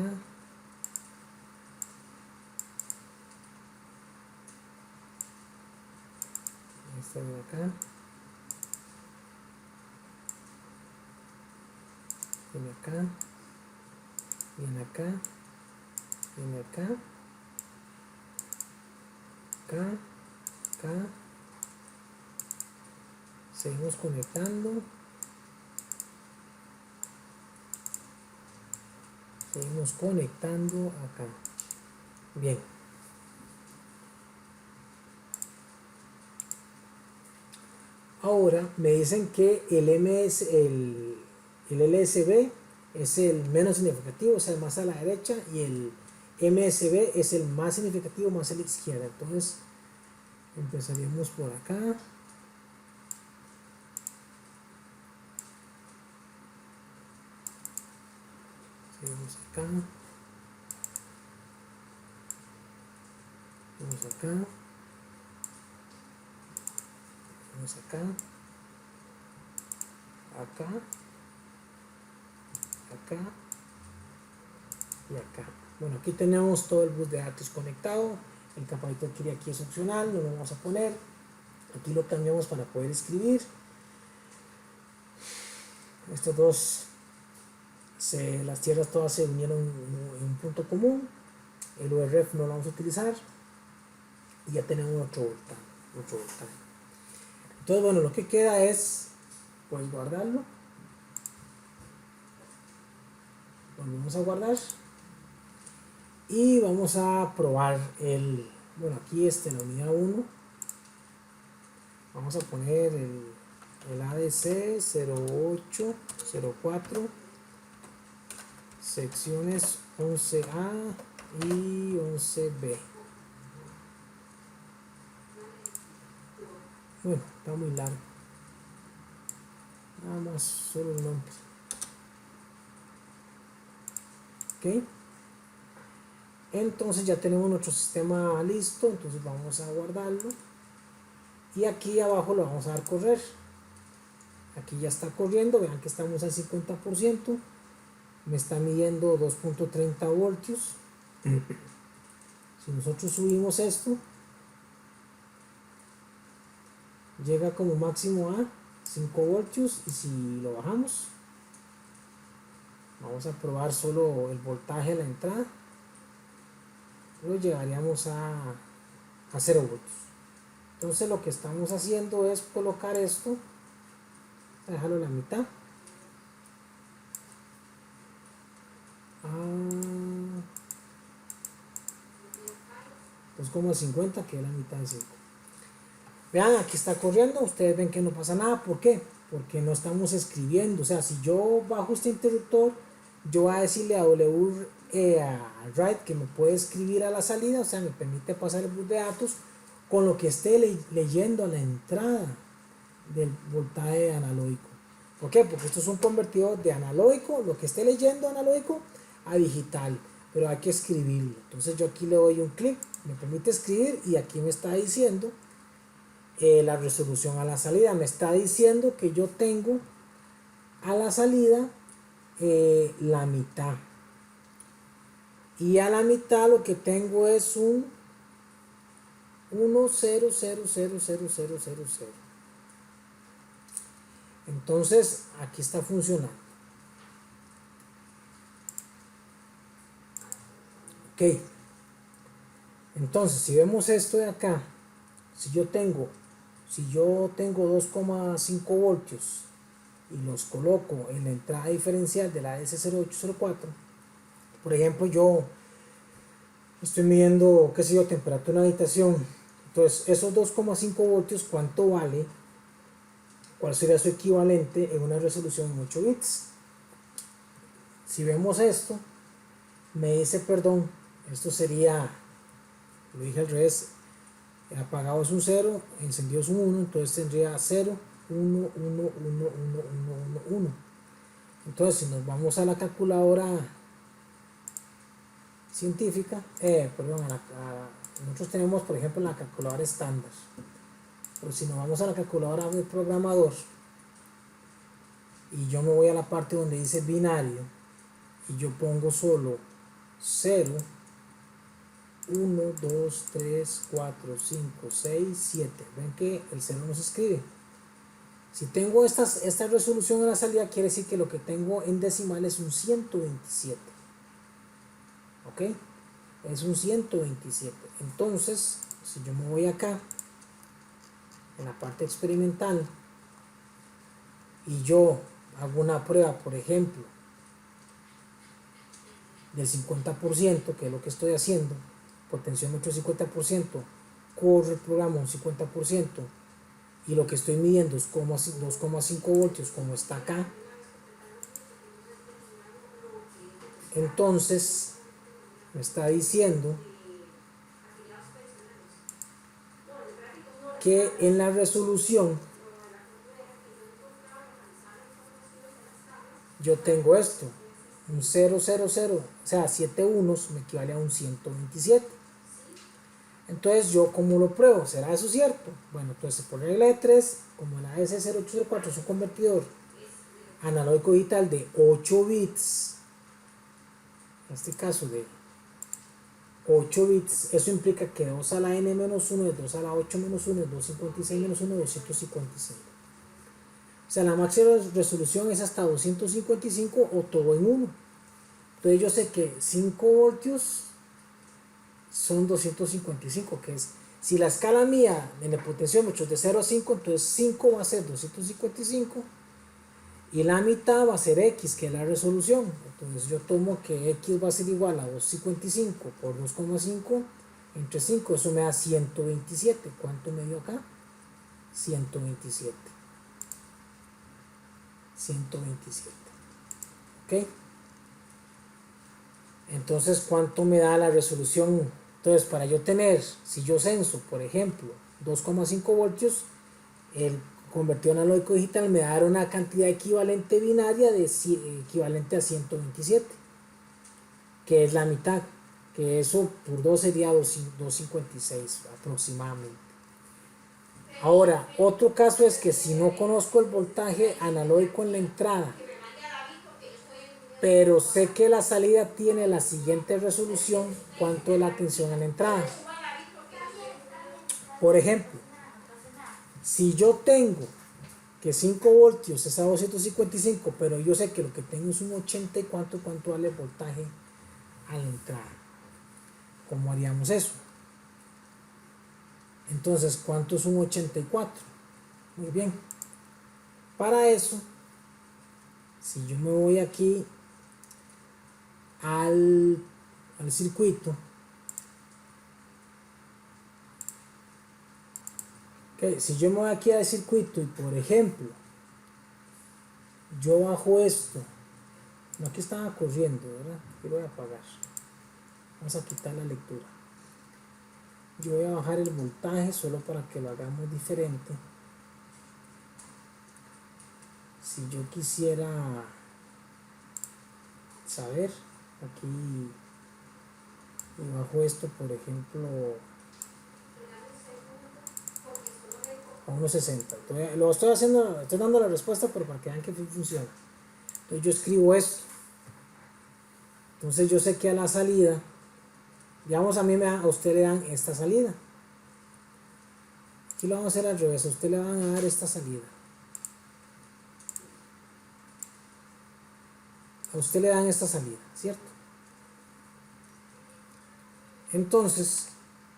Está bien acá. Viene acá. Viene acá. Viene acá. Acá. Acá. Seguimos conectando. Seguimos conectando acá. Bien. Ahora me dicen que el LSB es el menos significativo, o sea, el más a la derecha, y el MSB es el más significativo, más a la izquierda. Entonces empezaríamos por acá. Seguimos acá. Vamos acá. Vamos acá. Acá. Acá. Y acá. Bueno, aquí tenemos todo el bus de datos conectado. El capacitor que aquí es opcional, no lo vamos a poner. Aquí lo cambiamos para poder escribir. Estos dos, las tierras todas se unieron en un punto común. El URF no lo vamos a utilizar. Y ya tenemos otro voltaje. Entonces, bueno, lo que queda es, pues, guardarlo. Volvemos a guardar. Y vamos a probar bueno, aquí la unidad 1. Vamos a poner el ADC 0804, secciones 11A y 11B. Bueno, está muy largo. Nada más, solo el nombre. Ok. Entonces ya tenemos nuestro sistema listo. Entonces vamos a guardarlo. Y aquí abajo lo vamos a dar correr. Aquí ya está corriendo. Vean que estamos al 50%. Me está midiendo 2.30 voltios. Si nosotros subimos esto, llega como máximo a 5 voltios. Y si lo bajamos, vamos a probar solo el voltaje a la entrada, luego llegaríamos a 0 voltios. Entonces lo que estamos haciendo es colocar esto, dejarlo a la mitad, a 2,50, que es la mitad de 5. Vean, aquí está corriendo. Ustedes ven que no pasa nada. ¿Por qué? Porque no estamos escribiendo. O sea, si yo bajo este interruptor, yo voy a decirle a a write que me puede escribir a la salida, o sea, me permite pasar el bus de datos, con lo que esté leyendo a la entrada del voltaje analógico. ¿Por qué? Porque esto es un convertidor de analógico, lo que esté leyendo analógico, a digital, pero hay que escribirlo. Entonces yo aquí le doy un clic, me permite escribir y aquí me está diciendo la resolución a la salida. Me está diciendo que yo tengo a la salida la mitad. Y a la mitad lo que tengo es un 1,0000000. Entonces aquí está funcionando. Ok. Entonces si vemos esto de acá, si yo tengo 2,5 voltios y los coloco en la entrada diferencial de la S0804, por ejemplo, yo estoy midiendo, qué sé yo, temperatura en la habitación. Entonces, esos 2,5 voltios, ¿cuánto vale? ¿Cuál sería su equivalente en una resolución en 8 bits? Si vemos esto, me dice, perdón, esto sería, lo dije al revés, apagado es un 0, encendido es un 1, entonces tendría 0, 1, 1, 1, 1, 1, 1, 1. Entonces, si nos vamos a la calculadora científica, nosotros tenemos, por ejemplo, la calculadora estándar, pero si nos vamos a la calculadora del programador y yo me voy a la parte donde dice binario y yo pongo solo 0, 1, 2, 3, 4, 5, 6, 7, ven que el 0 no se escribe. Si tengo esta resolución a la salida, quiere decir que lo que tengo en decimal es un 127. ¿Ok? Es un 127. Entonces, si yo me voy acá, en la parte experimental, y yo hago una prueba, por ejemplo, del 50%, que es lo que estoy haciendo, potenciómetro 50%, corre el programa un 50%, y lo que estoy midiendo es 2,5 voltios, como está acá, entonces me está diciendo que en la resolución yo tengo esto, un 000, o sea, 7 unos me equivale a un 127. Entonces yo, ¿cómo lo pruebo? ¿Será eso cierto? Bueno, entonces por regla de 3, como la S0804 es un convertidor analógico digital de 8 bits, en este caso de 8 bits, eso implica que 2 a la n-1 es 2 a la 8 menos 1 es 256 menos 1 es 256. O sea, la máxima resolución es hasta 255 o todo en 1. Entonces yo sé que 5 voltios son 255, que es, si la escala mía en el potenciómetro es de 0 a 5, entonces 5 va a ser 255 y la mitad va a ser x, que es la resolución. Entonces yo tomo que x va a ser igual a 255 por 2,5 entre 5, eso me da 127. ¿Cuánto me dio acá? 127. 127. ¿Ok? Entonces, ¿cuánto me da la resolución? Entonces, para yo tener, si yo censo, por ejemplo, 2,5 voltios, el convertido analógico digital me da una cantidad equivalente binaria equivalente a 127, que es la mitad, que eso por 2 sería 256 aproximadamente. Ahora, otro caso es que si no conozco el voltaje analógico en la entrada, pero sé que la salida tiene la siguiente resolución, ¿cuánto es la tensión en la entrada? Por ejemplo, si yo tengo que 5 voltios es a 255, pero yo sé que lo que tengo es un 80 y cuánto vale el voltaje a la entrada. ¿Cómo haríamos eso? Entonces, ¿cuánto es un 84? Muy bien. Para eso, si yo me voy aquí al circuito, okay, si yo me voy aquí al circuito y por ejemplo yo bajo esto, no, aquí estaba corriendo, ¿verdad? Aquí voy a apagar, vamos a quitar la lectura. Yo voy a bajar el voltaje solo para que lo hagamos diferente. Si yo quisiera saber, aquí bajo esto, por ejemplo, a 1.60. Lo estoy haciendo, estoy dando la respuesta, pero para que vean que funciona. Entonces yo escribo esto. Entonces yo sé que a la salida, digamos, a usted le dan esta salida. Aquí lo vamos a hacer al revés. A usted le van a dar esta salida. A usted le dan esta salida, ¿cierto? Entonces,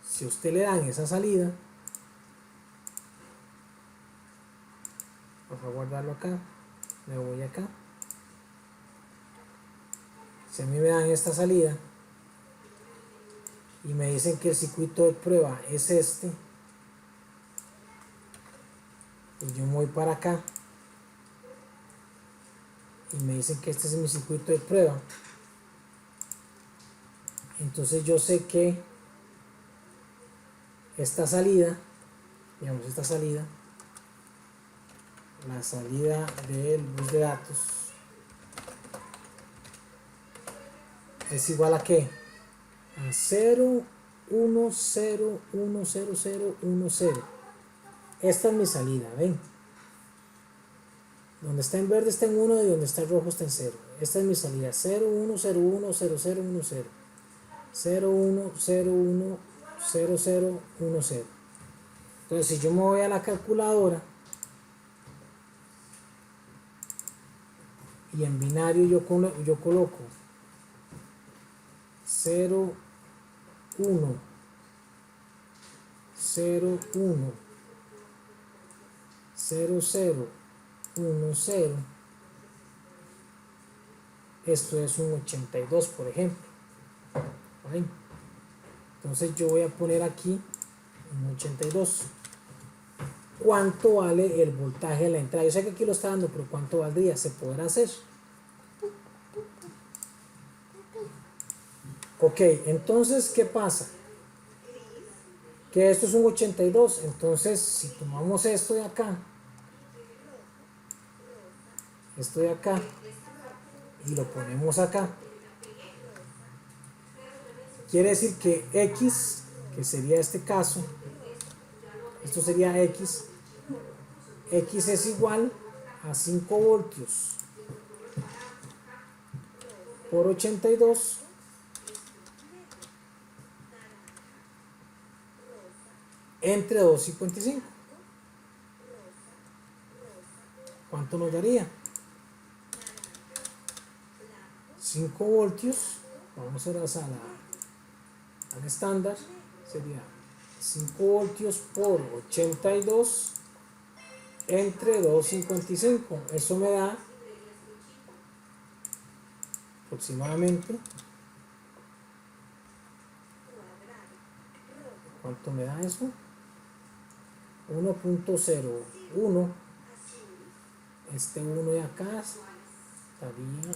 si a usted le dan esa salida, vamos a guardarlo acá, me voy acá. Si a mí me dan esta salida y me dicen que el circuito de prueba es este, y yo me voy para acá y me dicen que este es mi circuito de prueba, entonces yo sé que esta salida, digamos esta salida, la salida del bus de datos es igual a ¿qué? A 0, 1, 0, 1, 0, 0, 1, 0. Esta es mi salida, ¿ven? Donde está en verde está en 1 y donde está en rojo está en 0. Esta es mi salida, 0, 1, 0, 1, 0, 0, 1, 0. 0, 1, 0, 1, 0, 0, 1, 0. Entonces si yo me voy a la calculadora y en binario yo coloco 0, 1, 0, 1, 0, 0, 1, 0, esto es un 82, por ejemplo. ¿Ven? Entonces yo voy a poner aquí un 82. ¿Cuánto vale el voltaje de la entrada? Yo sé que aquí lo está dando, pero ¿cuánto valdría? ¿Se podrá hacer? Ok, entonces, ¿qué pasa? Que esto es un 82. Entonces, si tomamos esto de acá, y lo ponemos acá, quiere decir que X, que sería este caso, esto sería X es igual a 5 voltios por 82 entre 2.55. ¿Cuánto nos daría? 5 voltios, vamos a ir al estándar, sería 5 voltios por 82 entre 2.55. Eso me da aproximadamente, ¿cuánto me da eso? 1.01. Este 1 de acá estaría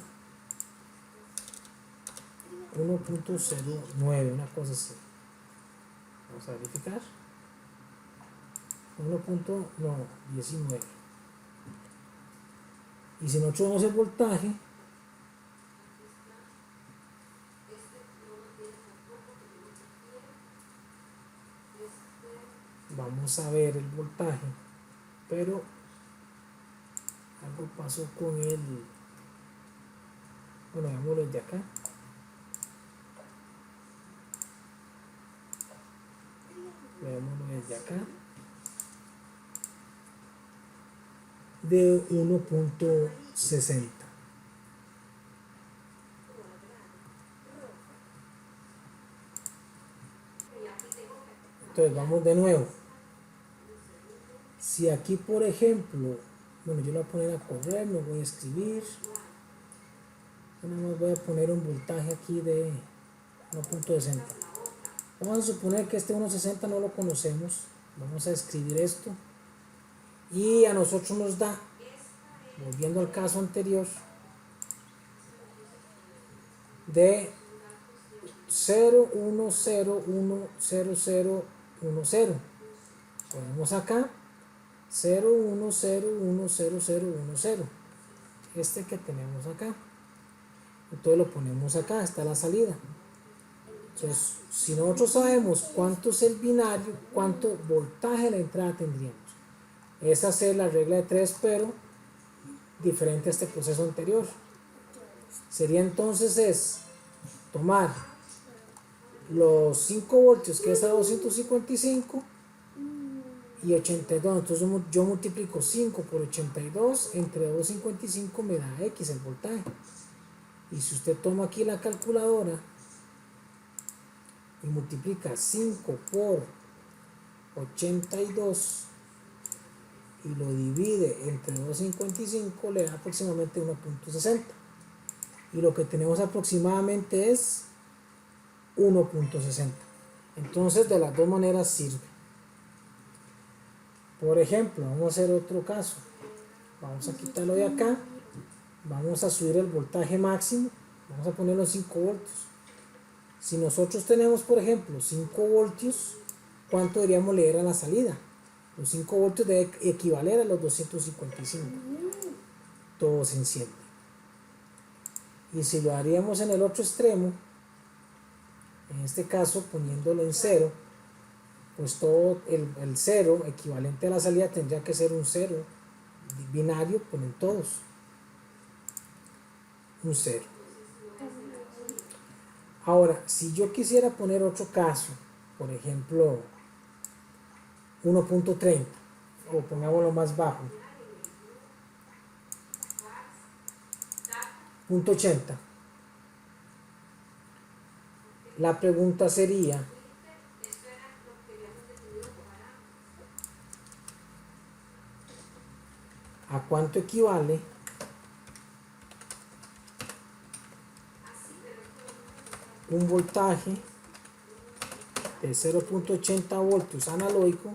1.09, una cosa así. Vamos a verificar. 1.19. Y si nosotros vemos el voltaje, vamos a ver el voltaje, pero algo pasó con el, bueno, veámoslo desde acá. Veámoslo desde acá. De 1.60. Entonces vamos de nuevo. Si aquí, por ejemplo, bueno, yo lo voy a poner a correr, lo voy a escribir. Yo nada más voy a poner un voltaje aquí de 1.60. Vamos a suponer que este 1.60 no lo conocemos. Vamos a escribir esto. Y a nosotros nos da, volviendo al caso anterior, de 0, 1, 0, 1, 0, 0, 1, 0. Ponemos acá 0, 1, 0, 1, 0, 0, 1, 0. Este que tenemos acá. Entonces lo ponemos acá, está la salida. Entonces, si nosotros sabemos cuánto es el binario, cuánto voltaje de la entrada tendríamos. Esa es la regla de 3, pero diferente a este proceso anterior. Sería entonces es tomar los 5 voltios, que es a 255, y 82. Entonces yo multiplico 5 por 82 entre 255 me da X el voltaje. Y si usted toma aquí la calculadora y multiplica 5 por 82 y lo divide entre 255, le da aproximadamente 1.60. Y lo que tenemos aproximadamente es 1.60. Entonces de las dos maneras sirve. Por ejemplo, vamos a hacer otro caso. Vamos a quitarlo de acá. Vamos a subir el voltaje máximo. Vamos a poner los 5 voltios. Si nosotros tenemos, por ejemplo, 5 voltios, ¿cuánto deberíamos leer a la salida? Los 5 voltios deben equivaler a los 255. Todo se enciende. Y si lo haríamos en el otro extremo, en este caso poniéndolo en 0, pues todo el 0 equivalente a la salida tendría que ser un 0 binario, ponen todos un 0. Ahora, si yo quisiera poner otro caso, por ejemplo 1.30, o pongámoslo más bajo, 0.80, la pregunta sería: ¿a cuánto equivale un voltaje de 0.80 voltios analógico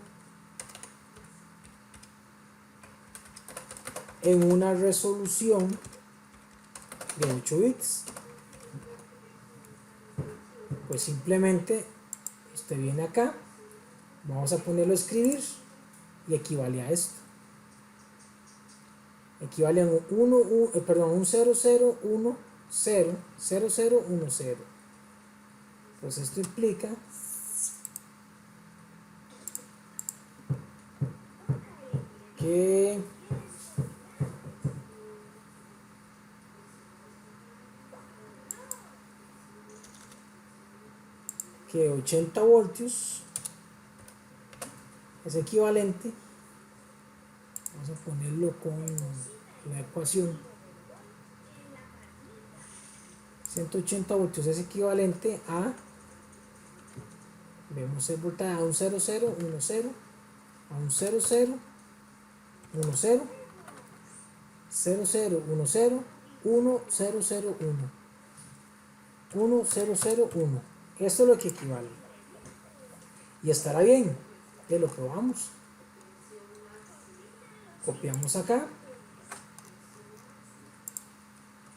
en una resolución de 8 bits? Pues simplemente usted viene acá, vamos a ponerlo a escribir, y equivale a esto. Equivale a un 0, 0, 1, 0, 0, 0, 1, 0. Pues esto implica que que 80 voltios es equivalente, vamos a ponerlo con la ecuación, 180 voltios es equivalente a, vemos el voltaje, a un 0, 0, 1, 0, a un 0, 0, 1, 0, 0, 0, 1, 0, 1, 0, 0, 1, 1, 0, 0, 1. Esto es lo que equivale. Y estará bien, que lo probamos. Copiamos acá,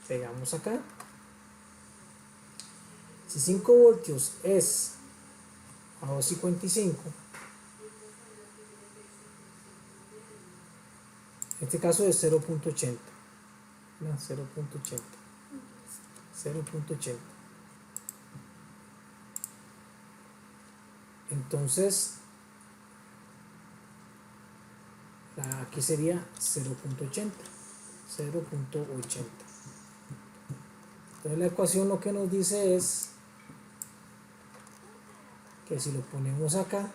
pegamos acá. Si 5 voltios es a 255, en este caso es 0.80, no, 0.80, 0.80. Entonces aquí sería 0.80, 0.80. Entonces la ecuación lo que nos dice es que si lo ponemos acá,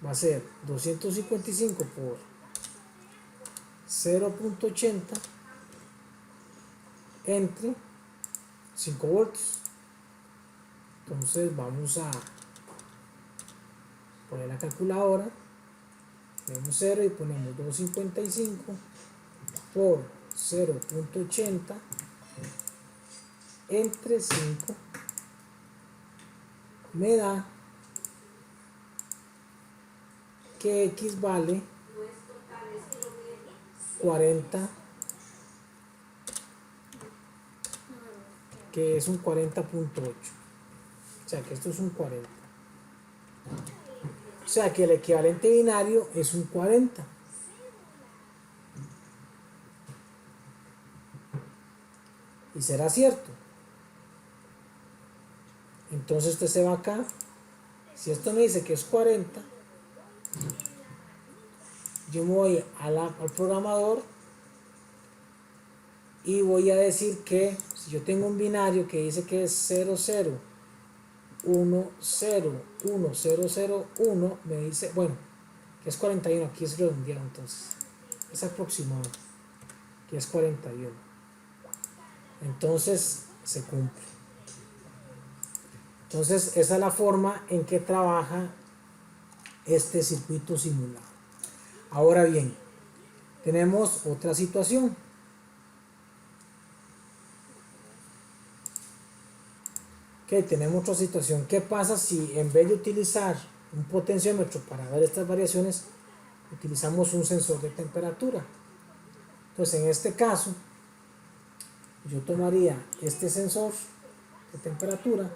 va a ser 255 por 0.80 entre 5 voltios. Entonces vamos a poner la calculadora, ponemos 0 y ponemos 255 por 0.80 entre 5 me da que X vale 40, que es un 40.8. O sea que esto es un 40. O sea que el equivalente binario es un 40. Y será cierto. Entonces usted se va acá. Si esto me dice que es 40, yo me voy al programador y voy a decir que si yo tengo un binario que dice que es 00, 1, 0, 1, 0, 0, 1, me dice, bueno, que es 41, aquí es redondeado entonces, es aproximado, que es 41. Entonces se cumple. Entonces esa es la forma en que trabaja este circuito simulado. Ahora bien, tenemos otra situación. Ok, tenemos otra situación. ¿Qué pasa si en vez de utilizar un potenciómetro para ver estas variaciones, utilizamos un sensor de temperatura? Entonces en este caso, yo tomaría este sensor de temperatura,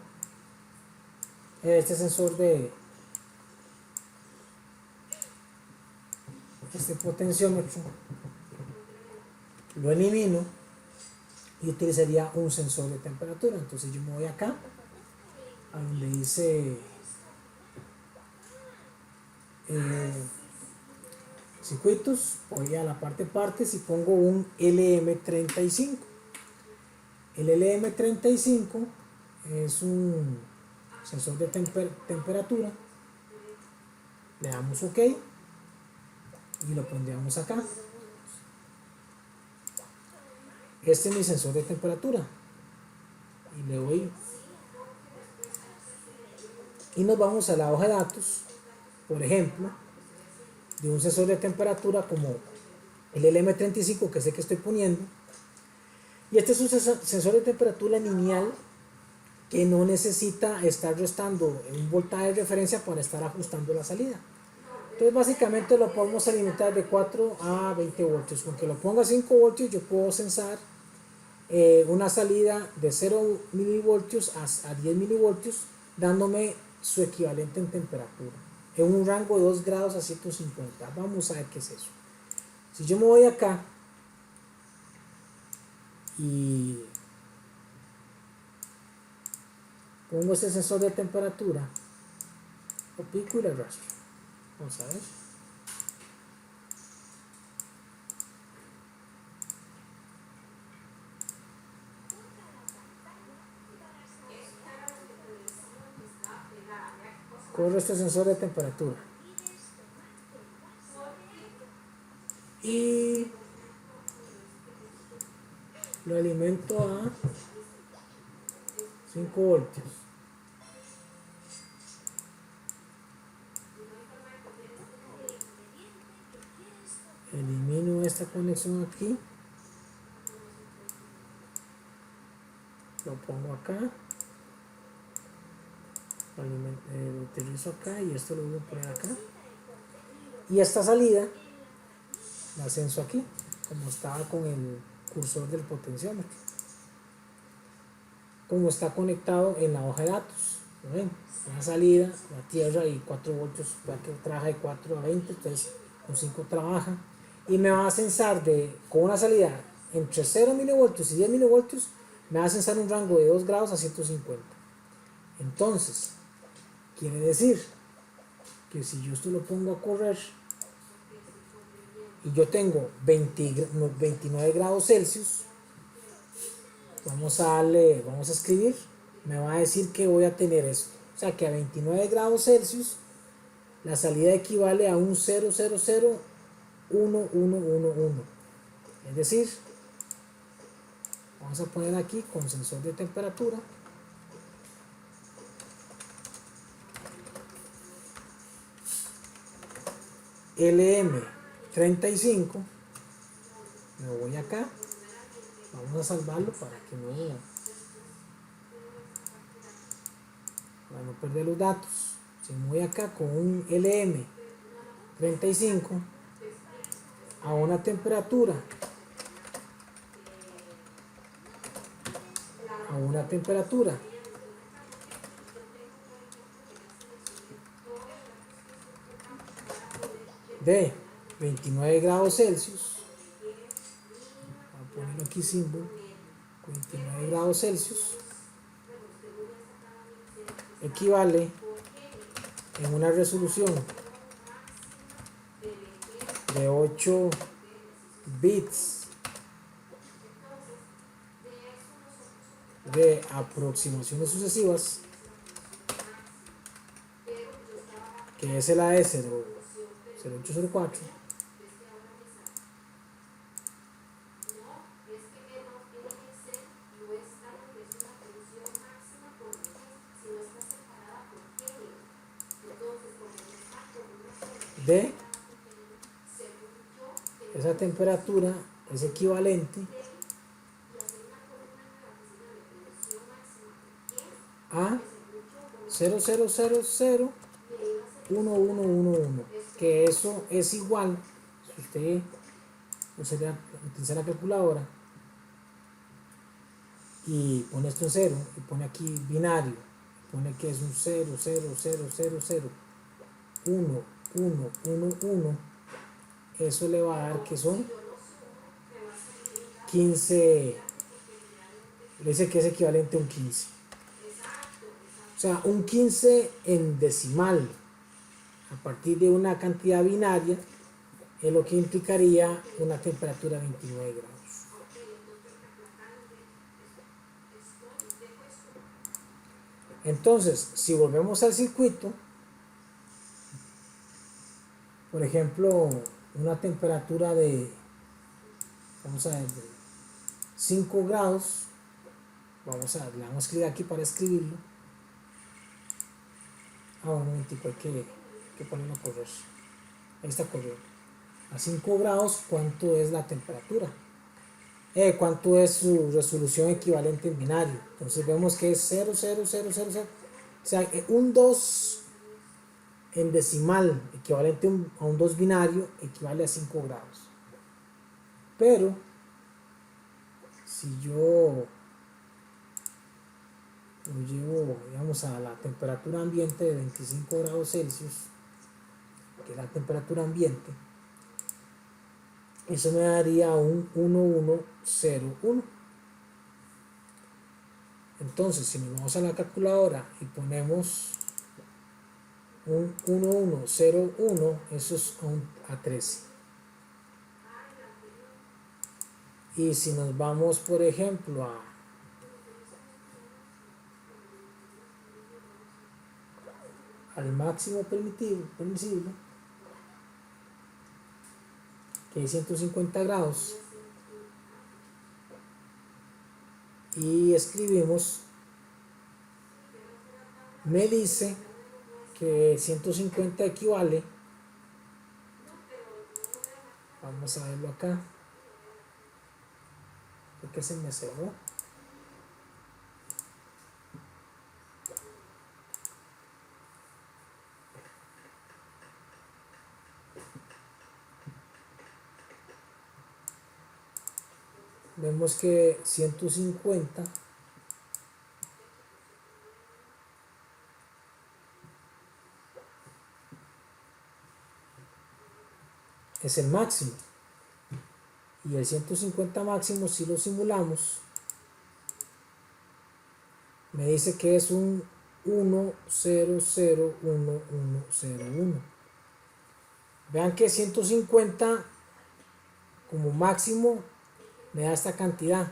este sensor de este potenciómetro, lo elimino y utilizaría un sensor de temperatura. Entonces yo me voy acá a donde dice circuitos, voy a la parte partes y pongo un LM35. El LM35 es un sensor de temperatura. Le damos OK y lo pondríamos acá. Este es mi sensor de temperatura y le doy y nos vamos a la hoja de datos, por ejemplo, de un sensor de temperatura como el LM35, que es el que estoy poniendo, y este es un sensor de temperatura lineal que no necesita estar restando un voltaje de referencia para estar ajustando la salida. Entonces básicamente lo podemos alimentar de 4 a 20 voltios. Con que lo ponga a 5 voltios yo puedo sensar una salida de 0 milivoltios a 10 milivoltios, dándome su equivalente en temperatura en un rango de 2 grados a 150. Vamos a ver qué es eso. Si yo me voy acá y pongo este sensor de temperatura, lo pico y le arrastro. Vamos a ver. Corro este sensor de temperatura y lo alimento a 5 voltios. Elimino esta conexión aquí, lo pongo acá, lo utilizo acá y esto lo voy a poner acá, y esta salida la censo aquí como estaba con el cursor del potenciómetro, como está conectado en la hoja de datos. ¿No ven? Una salida, la tierra y 4 voltios, ya que trabaja de 4 a 20, entonces con 5 trabaja y me va a censar con una salida entre 0 milivoltios y 10 milivoltios, me va a censar un rango de 2 grados a 150. Entonces quiere decir que si yo esto lo pongo a correr y yo tengo 29 grados Celsius, vamos a escribir, me va a decir que voy a tener esto. O sea que a 29 grados Celsius la salida equivale a un 0,001111. Es decir, vamos a poner aquí con sensor de temperatura. LM35, me voy acá, vamos a salvarlo para no perder los datos. Si me voy acá con un LM35 a una temperatura de 29 grados Celsius, voy a ponerlo aquí símbolo, 29 grados Celsius, equivale en una resolución de 8 bits de aproximaciones sucesivas, que es el AE0804, de esa temperatura es equivalente a 0,000,1111, que eso es igual, si usted utiliza la calculadora y pone esto en 0 y pone aquí binario, pone que es un 0,000,0,1,1,1,1, eso le va a dar que son 15, le dice que es equivalente a un 15. O sea, un 15 en decimal a partir de una cantidad binaria es lo que implicaría una temperatura de 29 grados. Entonces, si volvemos al circuito, por ejemplo, una temperatura de, vamos a ver, de 5 grados, le vamos a escribir aquí para escribirlo. Un momentico, hay que ponerlo a correr. Ahí está corriendo. A 5 grados, ¿cuánto es la temperatura? ¿Cuánto es su resolución equivalente en binario? Entonces vemos que es 0,0000. O sea, un 2 en decimal, equivalente a un 2 binario, equivale a 5 grados. Pero, si yo lo llevo, digamos, a la temperatura ambiente de 25 grados Celsius, que es la temperatura ambiente, eso me daría un 1101. Entonces, si nos vamos a la calculadora y ponemos un 1101, eso es a 13. Y si nos vamos, por ejemplo, al máximo permisible, que es 150 grados, y escribimos, me dice que 150 equivale, vamos a verlo acá, porque se me cerró. Vemos que 150 es el máximo, y el 150 máximo, si lo simulamos, me dice que es un 1001,101. Vean que 150 como máximo me da esta cantidad,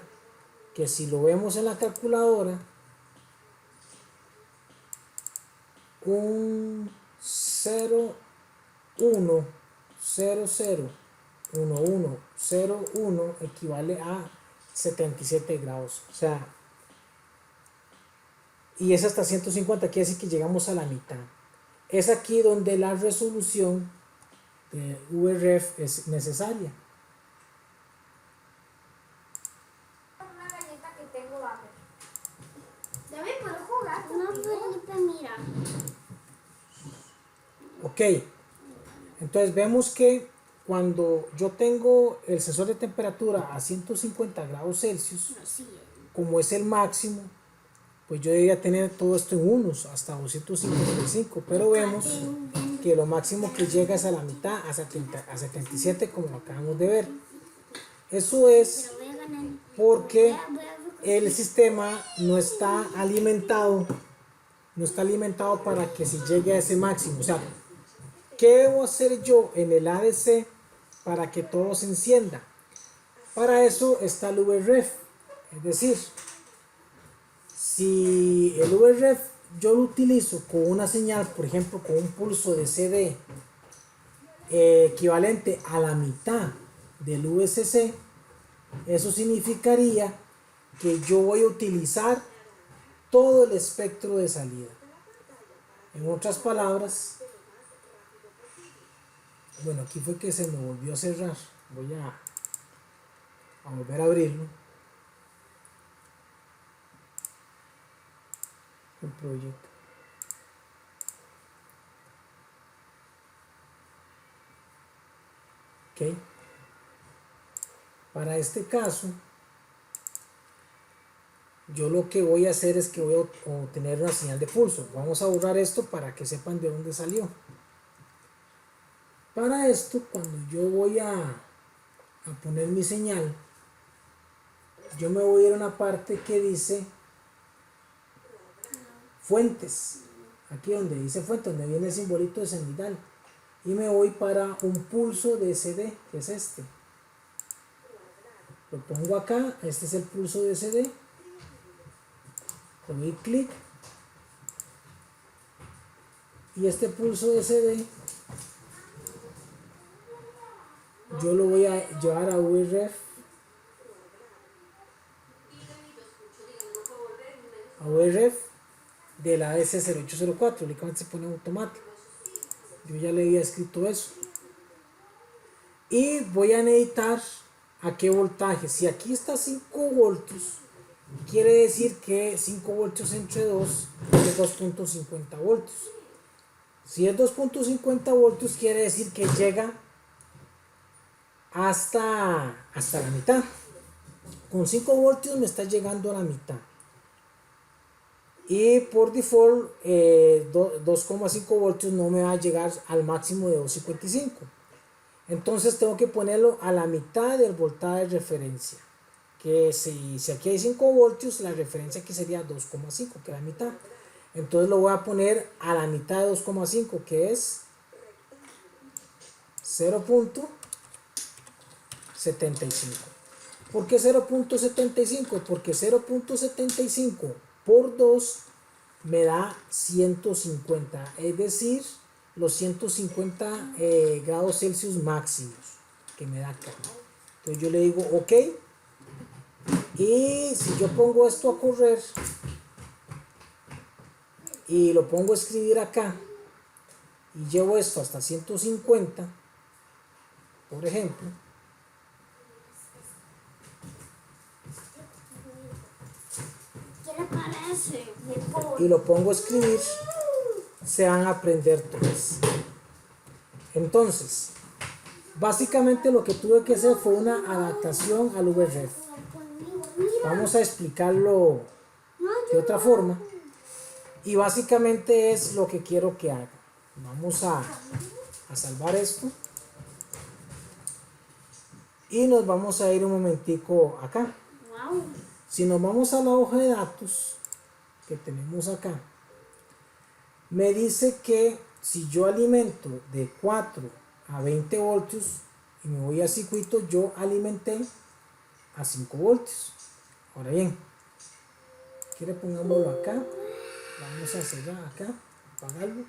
que si lo vemos en la calculadora, un 0,100,1101 equivale a 77 grados. O sea, y es hasta 150, quiere decir que llegamos a la mitad. Es aquí donde la resolución de VREF es necesaria. Una galleta que tengo abajo. David, ¿puedo jugar? No, Felipe, mira. Ok, entonces vemos que cuando yo tengo el sensor de temperatura a 150 grados Celsius, como es el máximo, pues yo debería tener todo esto en unos, hasta 255, pero vemos que porque lo máximo que llega es a la mitad, a 77, como acabamos de ver. Eso es porque el sistema no está alimentado para que se llegue a ese máximo. O sea, ¿qué debo hacer yo en el ADC para que todo se encienda? Para eso está el VREF. Es decir, si el VREF yo lo utilizo con una señal, por ejemplo, con un pulso de CD equivalente a la mitad del VCC, eso significaría que yo voy a utilizar todo el espectro de salida. En otras palabras, bueno, aquí fue que se me volvió a cerrar. Voy a volver a abrirlo. El proyecto. Ok. Para este caso, yo lo que voy a hacer es que voy a obtener una señal de pulso. Vamos a borrar esto para que sepan de dónde salió. Para esto, cuando yo voy a poner mi señal, yo me voy a ir a una parte que dice fuentes. Aquí donde dice fuente, donde viene el simbolito de semidial. Y me voy para un pulso de CD, que es este. Lo pongo acá, este es el pulso de CD. Le doy clic. Y este pulso de CD yo lo voy a llevar a VREF. A VREF de la S0804, únicamente se pone automático. Yo ya le había escrito eso. Y voy a necesitar a qué voltaje. Si aquí está 5 voltios, quiere decir que 5 voltios entre 2 es 2.50 voltios. Si es 2.50 voltios, quiere decir que llega hasta la mitad. Con 5 voltios me está llegando a la mitad. Y por default 2,5 voltios no me va a llegar al máximo de 2.55. Entonces tengo que ponerlo a la mitad del voltaje de referencia. Que si aquí hay 5 voltios, la referencia aquí sería 2,5, que es la mitad. Entonces lo voy a poner a la mitad de 2,5, que es 0.75. ¿Por qué 0.75? Porque 0.75 por 2 me da 150, es decir, los 150 grados Celsius máximos que me da acá. Entonces yo le digo ok, y si yo pongo esto a correr y lo pongo a escribir acá y llevo esto hasta 150, por ejemplo, y lo pongo a escribir, se van a aprender todas. Entonces, básicamente lo que tuve que hacer fue una adaptación al VREF. Vamos a explicarlo de otra forma. Y básicamente es lo que quiero que haga. Vamos a salvar esto. Y nos vamos a ir un momentico acá. Si nos vamos a la hoja de datos que tenemos acá, me dice que si yo alimento de 4 a 20 voltios y me voy a circuito, yo alimenté a 5 voltios. Ahora bien, quiere pongámoslo acá. Vamos a cerrar acá, apagarlo.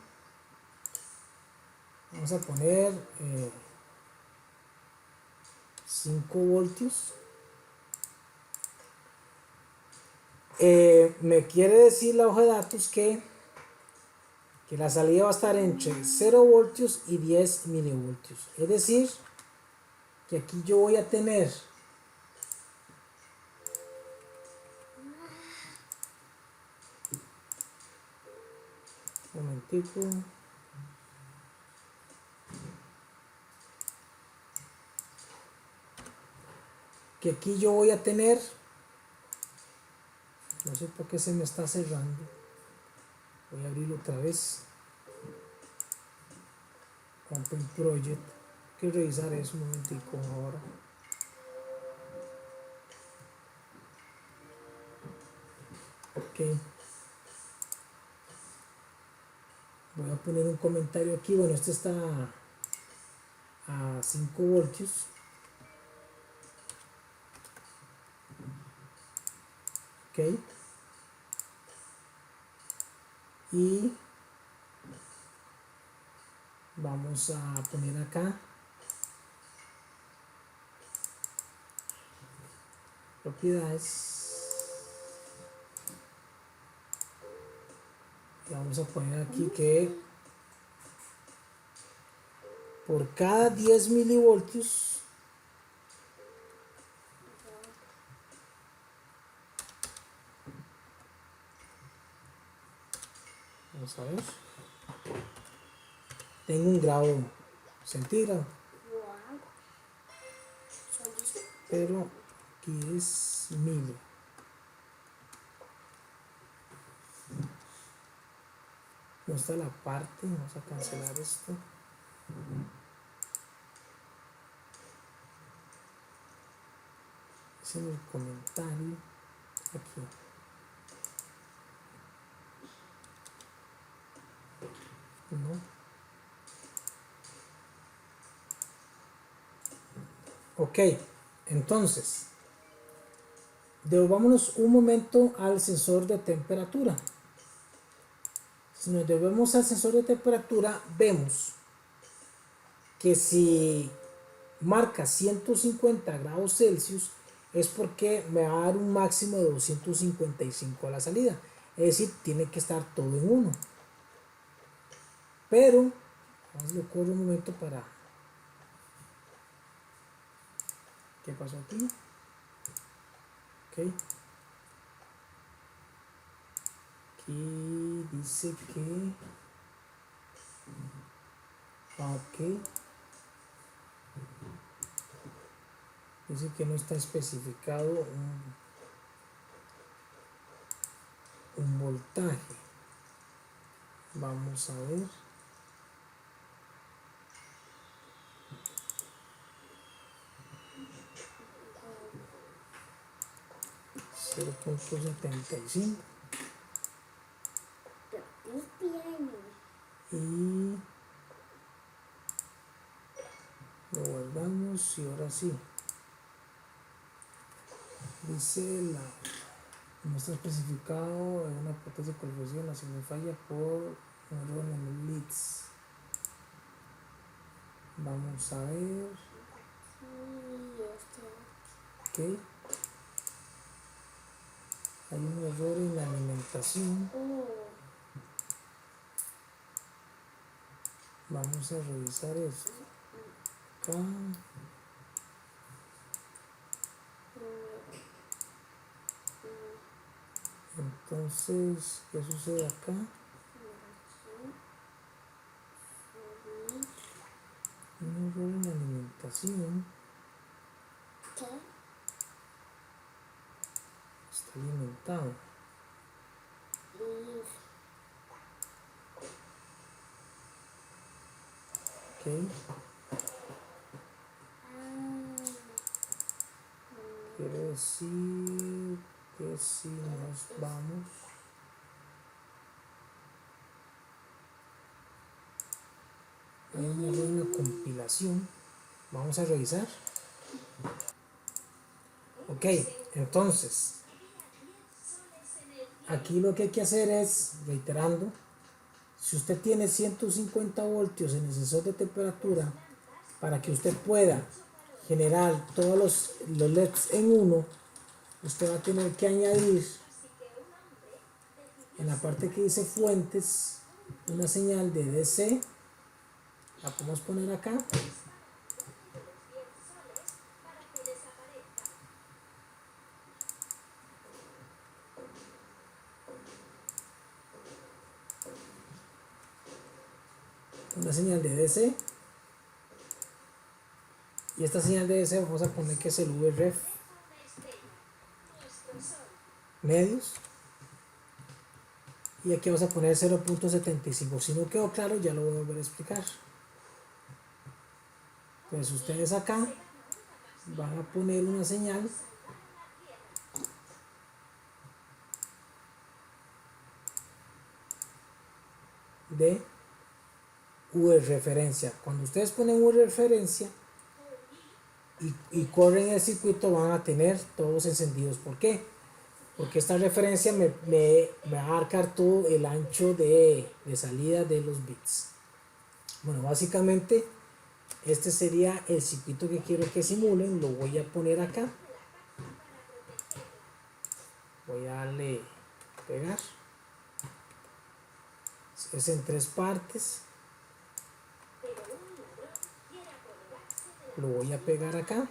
Vamos a poner 5 voltios. Me quiere decir la hoja de datos que la salida va a estar entre 0 voltios y 10 milivoltios. Es decir, que aquí yo voy a tener un momentico. Que aquí yo voy a tener, no sé por qué se me está cerrando, voy a abrirlo otra vez. Open Project. Hay que revisar eso un momentico ahora. Ok. Voy a poner un comentario aquí. Bueno, este está a 5 voltios. Ok. Y vamos a poner acá propiedades. Y vamos a poner aquí que por cada 10 milivoltios vamos a ver, tengo un grado centígrado, pero aquí es mili. No está la parte, vamos a cancelar esto. Es en el comentario aquí. No. Ok, entonces devolvámonos un momento al sensor de temperatura. Si nos devolvemos al sensor de temperatura, vemos que si marca 150 grados Celsius es porque me va a dar un máximo de 255 a la salida. Es decir, tiene que estar todo en 1. Pero, vamos a correr un momento para... ¿Qué pasó aquí? Ok. Aquí dice que... Ok. Dice que no está especificado un voltaje. Vamos a ver. .75 y lo guardamos y ahora sí dice no está especificado en una potencia de calificación, así me falla por un error en el leads. Vamos a ver. Ok, hay un error en la alimentación. Vamos a revisar esto acá. Entonces, ¿qué sucede acá? Un error en la alimentación. Está alimentado. Ok. Quiere decir que si nos vamos hay un error en la compilación. Vamos a revisar. Ok, entonces aquí lo que hay que hacer es, reiterando, si usted tiene 150 voltios en el sensor de temperatura, para que usted pueda generar todos los LEDs en uno, usted va a tener que añadir en la parte que dice fuentes una señal de DC. La podemos poner acá. Una señal de DC. Y esta señal de DC vamos a poner que es el VREF medios. Y aquí vamos a poner 0.75. Si no quedó claro, ya lo voy a volver a explicar. Pues ustedes acá van a poner una señal de U de referencia. Cuando ustedes ponen U de referencia y corren el circuito, van a tener todos encendidos. ¿Por qué? Porque esta referencia me va a marcar todo el ancho de salida de los bits. Bueno, básicamente este sería el circuito que quiero que simulen. Lo voy a poner acá. Voy a darle pegar. Es en 3 partes. Lo voy a pegar acá.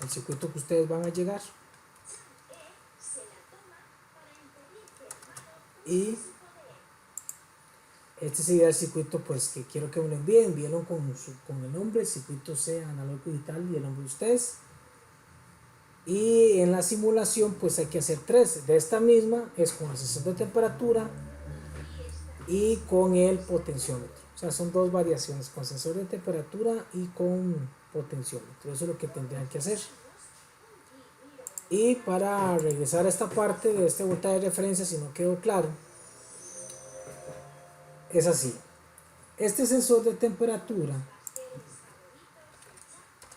El circuito que ustedes van a llegar. Y este sería el circuito pues que quiero que me lo envíen. Envíenlo con el nombre, el circuito sea analógico digital y el nombre de ustedes. Y en la simulación pues hay que hacer 3. De esta misma es con el sensor de temperatura y con el potenciómetro. O sea, son 2 variaciones, con sensor de temperatura y con potenciómetro. Eso es lo que tendrían que hacer. Y para regresar a esta parte de este voltaje de referencia, si no quedó claro, es así. Este sensor de temperatura,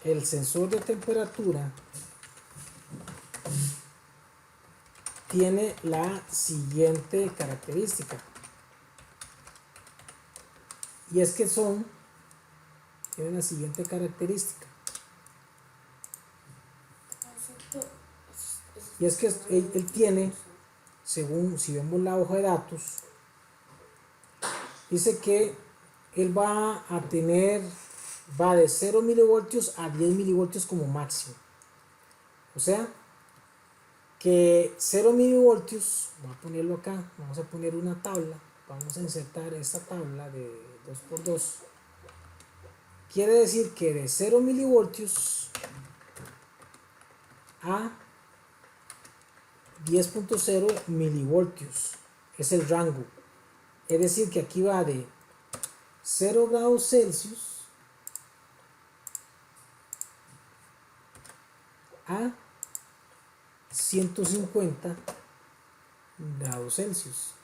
el sensor de temperatura tiene la siguiente característica. Y es que tiene la siguiente característica. Y es que él tiene, según si vemos la hoja de datos, dice que él va de 0 milivoltios a 10 milivoltios como máximo. O sea, que 0 milivoltios, voy a ponerlo acá, vamos a poner una tabla, vamos a insertar esta tabla de 2×2. Quiere decir que de 0 milivoltios a 10.0 milivoltios es el rango. Es decir, que aquí va de 0 grados Celsius a 150 grados Celsius.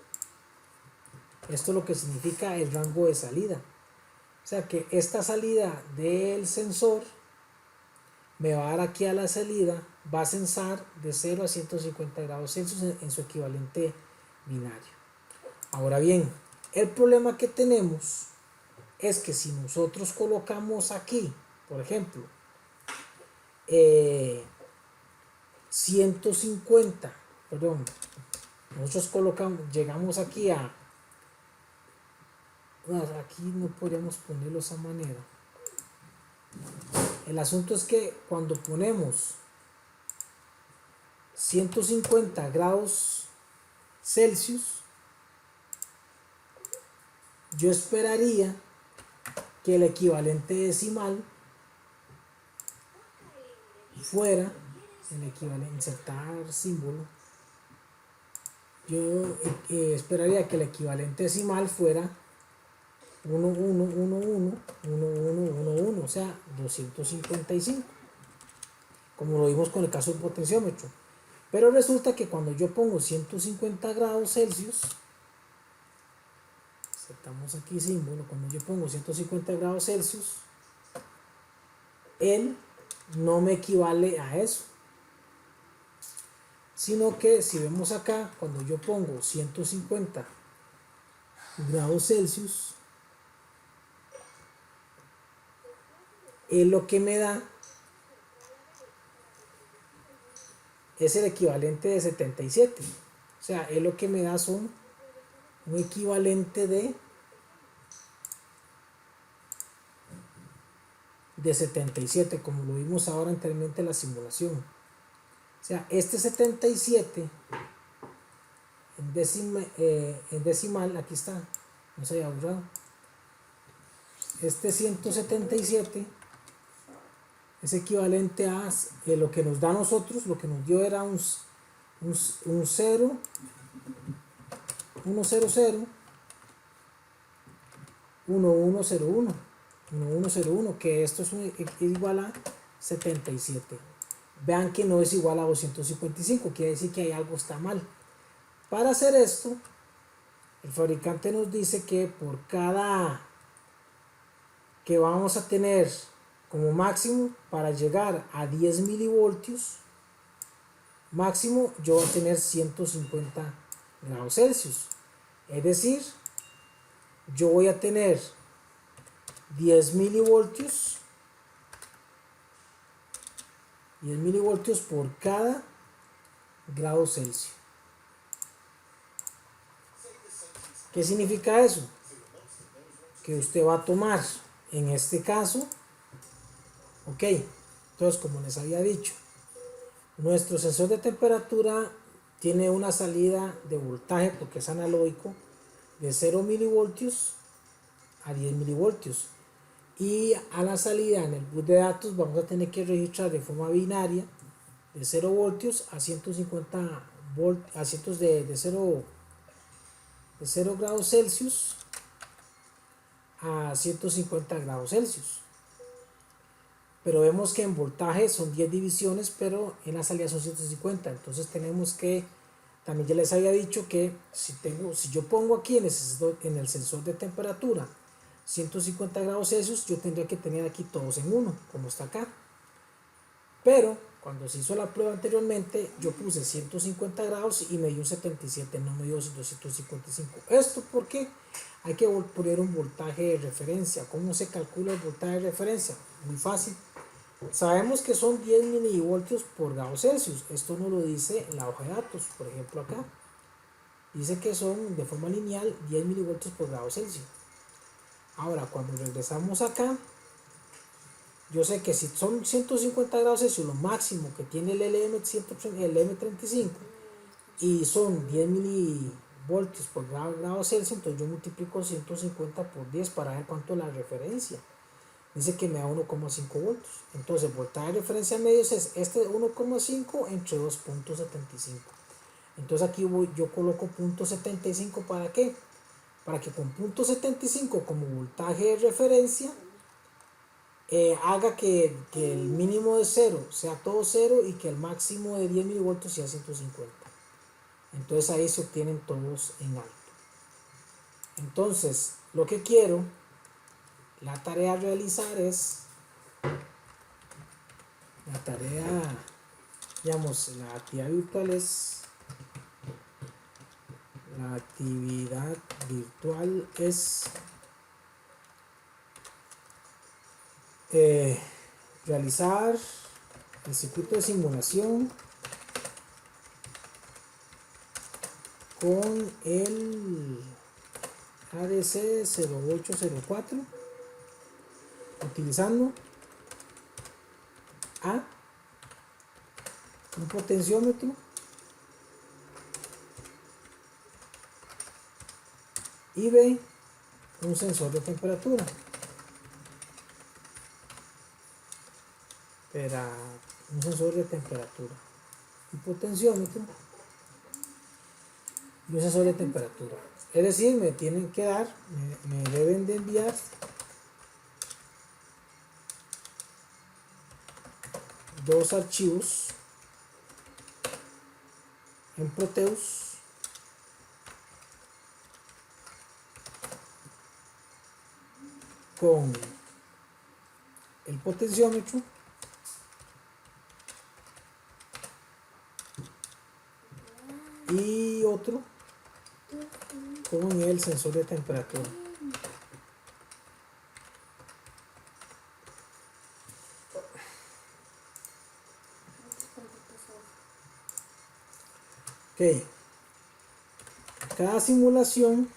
Esto es lo que significa el rango de salida. O sea que esta salida del sensor me va a dar aquí a la salida, va a censar de 0 a 150 grados Celsius en su equivalente binario. Ahora bien, el problema que tenemos es que si nosotros colocamos aquí, por ejemplo, 150, perdón, nosotros llegamos aquí aquí no podríamos ponerlo de esa manera. El asunto es que cuando ponemos 150 grados Celsius, yo esperaría que el equivalente decimal fuera el equivalente, insertar símbolo, yo esperaría que el equivalente decimal fuera 1, 1, 1, 1, 1, 1, 1, 1, o sea, 255, como lo vimos con el caso del potenciómetro. Pero resulta que cuando yo pongo 150 grados Celsius, aceptamos aquí símbolo, cuando yo pongo 150 grados Celsius, él no me equivale a eso, sino que si vemos acá, cuando yo pongo 150 grados Celsius, él lo que me da es el equivalente de 77. O sea, él lo que me da son un equivalente de 77, como lo vimos ahora anteriormente en la simulación. O sea, este 77 en decimal, aquí está, no se había borrado. Este 177 es equivalente a lo que nos da a nosotros, lo que nos dio era un 0, 100, 1101. 1101, que esto es igual a 77. Vean que no es igual a 255, quiere decir que hay algo está mal. Para hacer esto, el fabricante nos dice que por cada que vamos a tener como máximo para llegar a 10 milivoltios, máximo yo voy a tener 150 grados Celsius. Es decir, yo voy a tener 10 milivoltios por cada grado Celsius. ¿Qué significa eso? Que usted va a tomar, en este caso, ok, entonces como les había dicho, nuestro sensor de temperatura tiene una salida de voltaje, porque es analógico, de 0 milivoltios a 10 milivoltios. Y a la salida en el bus de datos vamos a tener que registrar de forma binaria de 0 voltios a 150 voltios, a cientos de 0 grados Celsius a 150 grados Celsius. Pero vemos que en voltaje son 10 divisiones, pero en la salida son 150. Entonces tenemos que, también ya les había dicho que si yo pongo aquí en el sensor de temperatura 150 grados Celsius, yo tendría que tener aquí todos en uno, como está acá. Pero cuando se hizo la prueba anteriormente, yo puse 150 grados y me dio un 77, no me dio 255. Esto porque hay que poner un voltaje de referencia. ¿Cómo se calcula el voltaje de referencia? Muy fácil. Sabemos que son 10 milivoltios por grado Celsius. Esto nos lo dice en la hoja de datos, por ejemplo acá. Dice que son de forma lineal 10 milivoltios por grado Celsius. Ahora, cuando regresamos acá, yo sé que si son 150 grados Celsius, lo máximo que tiene el LM35, y son 10 milivoltios por grado Celsius, entonces yo multiplico 150 por 10 para ver cuánto es la referencia. Dice que me da 1,5 voltios. Entonces el voltaje de referencia medio es este 1,5 entre 2,75. Entonces aquí yo coloco 0,75. ¿Para qué? Para que con 0,75 como voltaje de referencia haga que el mínimo de 0 sea todo 0 y que el máximo de 10 milivoltios sea 150. Entonces ahí se obtienen todos en alto. Entonces lo que quiero, la tarea a realizar es la actividad virtual es realizar el circuito de simulación con el ADC 0804 utilizando A, un potenciómetro, y B, un sensor de temperatura. Un sensor de temperatura, un potenciómetro y un sensor de temperatura. Es decir, me tienen que dar, me deben de enviar dos archivos en Proteus con el potenciómetro y otro con el sensor de temperatura. Ok, cada simulación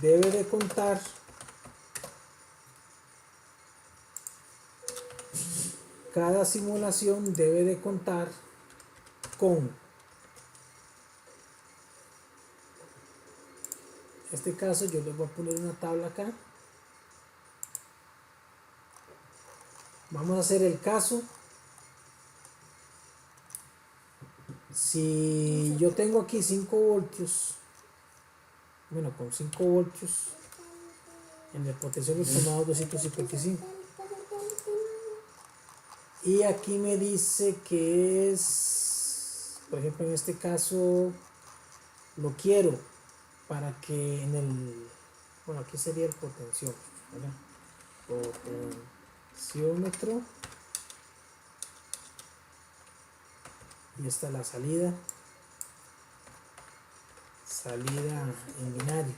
debe de contar con, en este caso yo les voy a poner una tabla acá. Vamos a hacer el caso. Si yo tengo aquí 5 voltios, bueno, con 5 voltios En el potenciómetro me da 255. Y aquí me dice que es, por ejemplo, en este caso, lo quiero para que en el, bueno, aquí sería el potenciómetro, ¿verdad? Potenciómetro. Y esta es la salida. Salida en binario.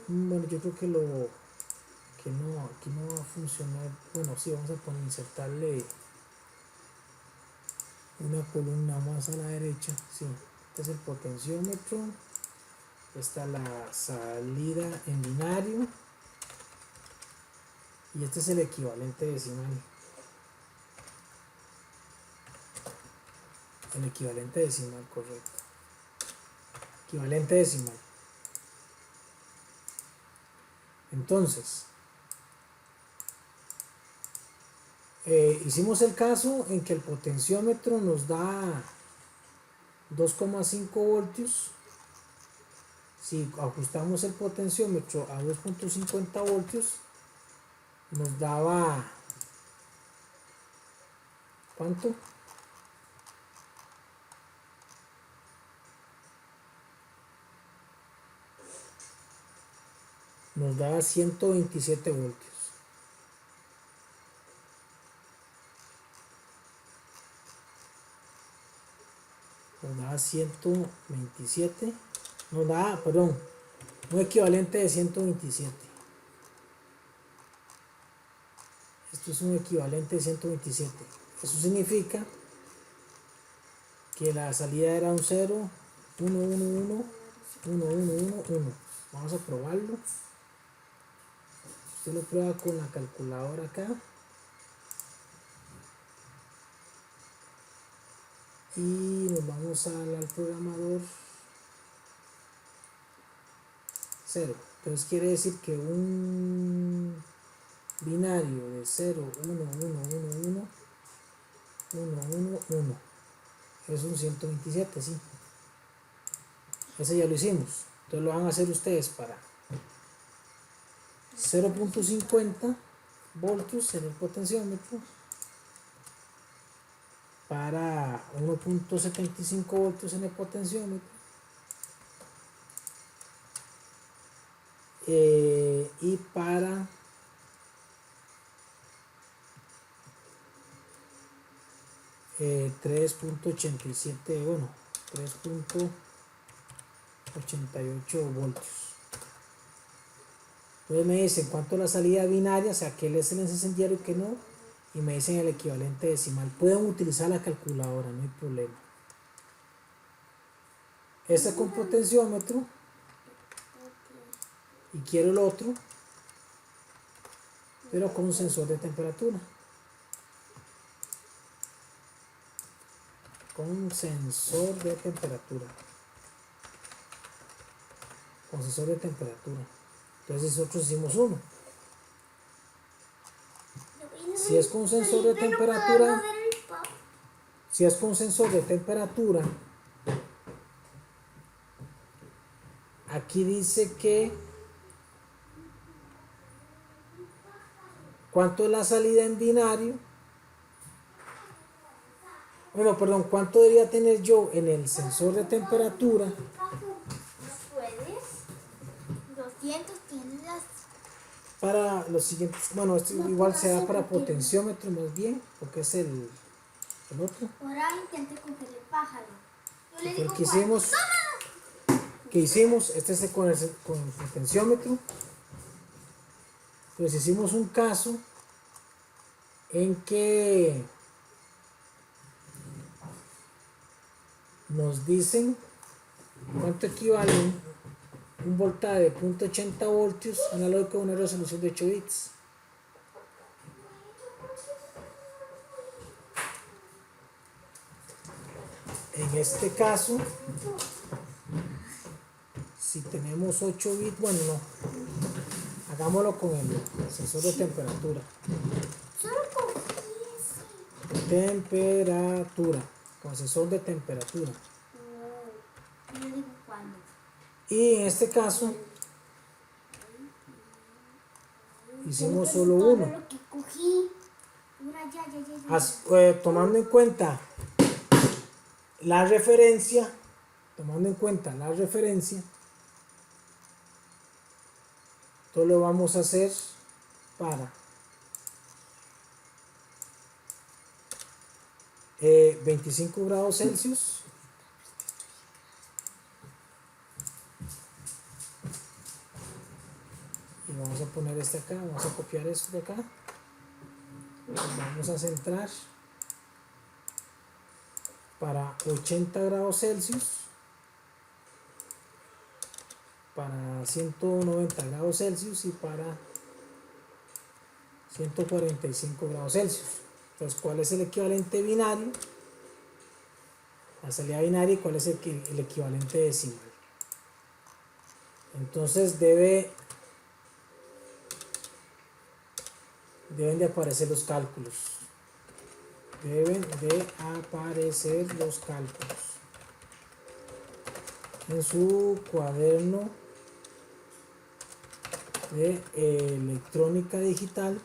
Bueno, yo creo que aquí no va a funcionar. Bueno, sí, vamos a insertarle una columna más a la derecha. Sí, este es el potenciómetro. Esta es la salida en binario. Y este es el equivalente decimal. El equivalente decimal, correcto. Equivalente decimal. Entonces, hicimos el caso en que el potenciómetro nos da 2,5 voltios. Si ajustamos el potenciómetro a 2,50 voltios, nos daba, ¿cuánto? Nos daba 127 voltios. Nos daba 127. Nos daba, perdón, un equivalente de 127. Esto es un equivalente de 127. Eso significa que la salida era un 0, 1, 1, 1, 1, 1, 1, 1. Vamos a probarlo. Usted lo prueba con la calculadora acá. Y nos vamos al programador 0. Entonces quiere decir que un binario de 0, 1, 1, 1, 1, 1, 1, 1 es un 127, sí. Ese ya lo hicimos. Entonces lo van a hacer ustedes para 0,50 voltios en el potenciómetro, para 1,75 voltios en el potenciómetro, y para 3,87, bueno, 3,88 voltios. Entonces me dicen cuánto es la salida binaria, o sea, qué es el incendiario y qué no, y me dicen el equivalente decimal. Pueden utilizar la calculadora, no hay problema. Este con potenciómetro, y quiero el otro, pero con un sensor de temperatura. Con un sensor de temperatura. Con sensor de temperatura. Entonces nosotros hicimos uno. Si es con sensor de temperatura, si es con sensor de temperatura, aquí dice que cuánto es la salida en binario. Bueno, perdón, ¿cuánto debería tener yo en el sensor de temperatura? ¿No puedes? 200 tienes las... Para los siguientes, bueno, esto no igual se da para potenciómetro más bien, porque es el otro. Ahora intenté coger el pájaro. Yo le digo, ¿Qué hicimos? ¿Qué hicimos? Este es con el potenciómetro. Entonces hicimos un caso en que nos dicen cuánto equivale un voltaje de 0,80 voltios analógico a una resolución de 8 bits. En este caso, si tenemos 8 bits, bueno, no, hagámoslo con el sensor de temperatura. Temperatura, con sensor de temperatura. Yo digo cuándo. Y en este caso hicimos solo uno. Lo que cogí. Tomando en cuenta la referencia, todo lo vamos a hacer para 25 grados Celsius. Y vamos a poner este acá, vamos a copiar esto de acá. Vamos a centrar para 80 grados Celsius, para 190 grados Celsius y para 145 grados Celsius. Entonces, ¿cuál es el equivalente binario? La salida binaria y cuál es el equivalente decimal. Entonces deben de aparecer los cálculos. Deben de aparecer los cálculos en su cuaderno de electrónica digital.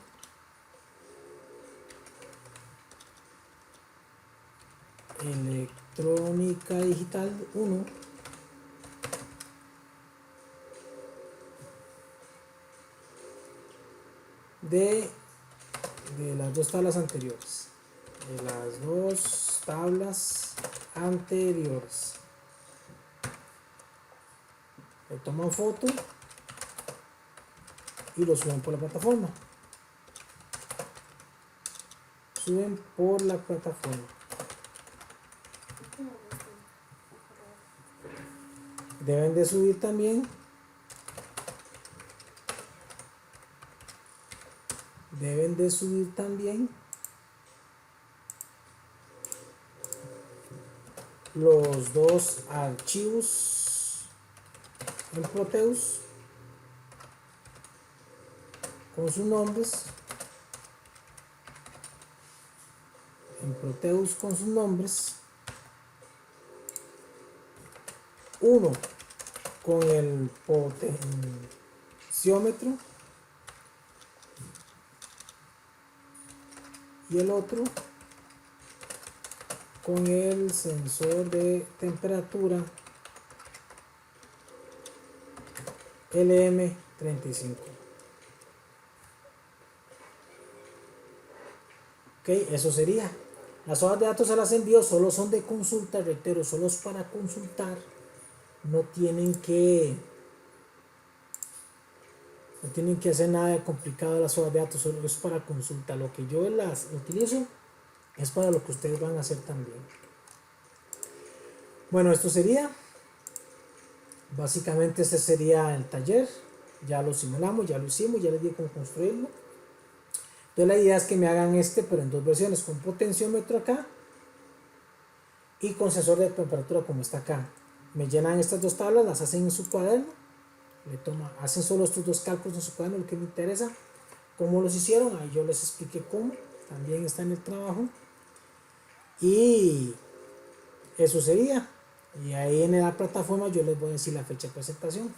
Electrónica digital 1. De las dos tablas anteriores. De las dos tablas anteriores. Le toman foto y lo suben por la plataforma. Suben por la plataforma. Deben de subir también los dos archivos en Proteus con sus nombres. Uno con el potenciómetro y el otro con el sensor de temperatura LM35. Ok, eso sería. Las hojas de datos se las envío, solo son de consulta, reitero, solo es para consultar. No tienen que hacer nada de complicado de las hojas de datos, solo es para consulta. Lo que yo las utilizo es para lo que ustedes van a hacer también. Bueno, esto sería básicamente, este sería el taller. Ya lo simulamos, ya lo hicimos, ya les di cómo construirlo. Entonces la idea es que me hagan pero en dos versiones, con potenciómetro acá y con sensor de temperatura como está acá. Me llenan estas dos tablas, las hacen en su cuaderno, hacen solo estos dos cálculos en su cuaderno, lo que me interesa, cómo los hicieron, ahí yo les expliqué cómo, también está en el trabajo, y eso sería. Y ahí en la plataforma yo les voy a decir la fecha de presentación.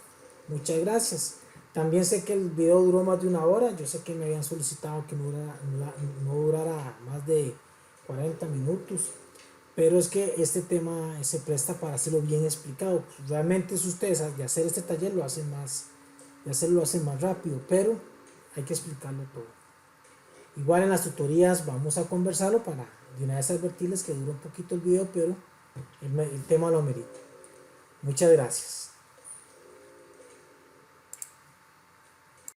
Muchas gracias. También sé que el video duró más de 1 hora. Yo sé que me habían solicitado que no durara más de 40 minutos. Pero es que este tema se presta para hacerlo bien explicado. Realmente si ustedes de hacer este taller lo hacen más rápido, pero hay que explicarlo todo. Igual en las tutorías vamos a conversarlo para de una vez advertirles que dura un poquito el video, pero el tema lo amerita. Muchas gracias.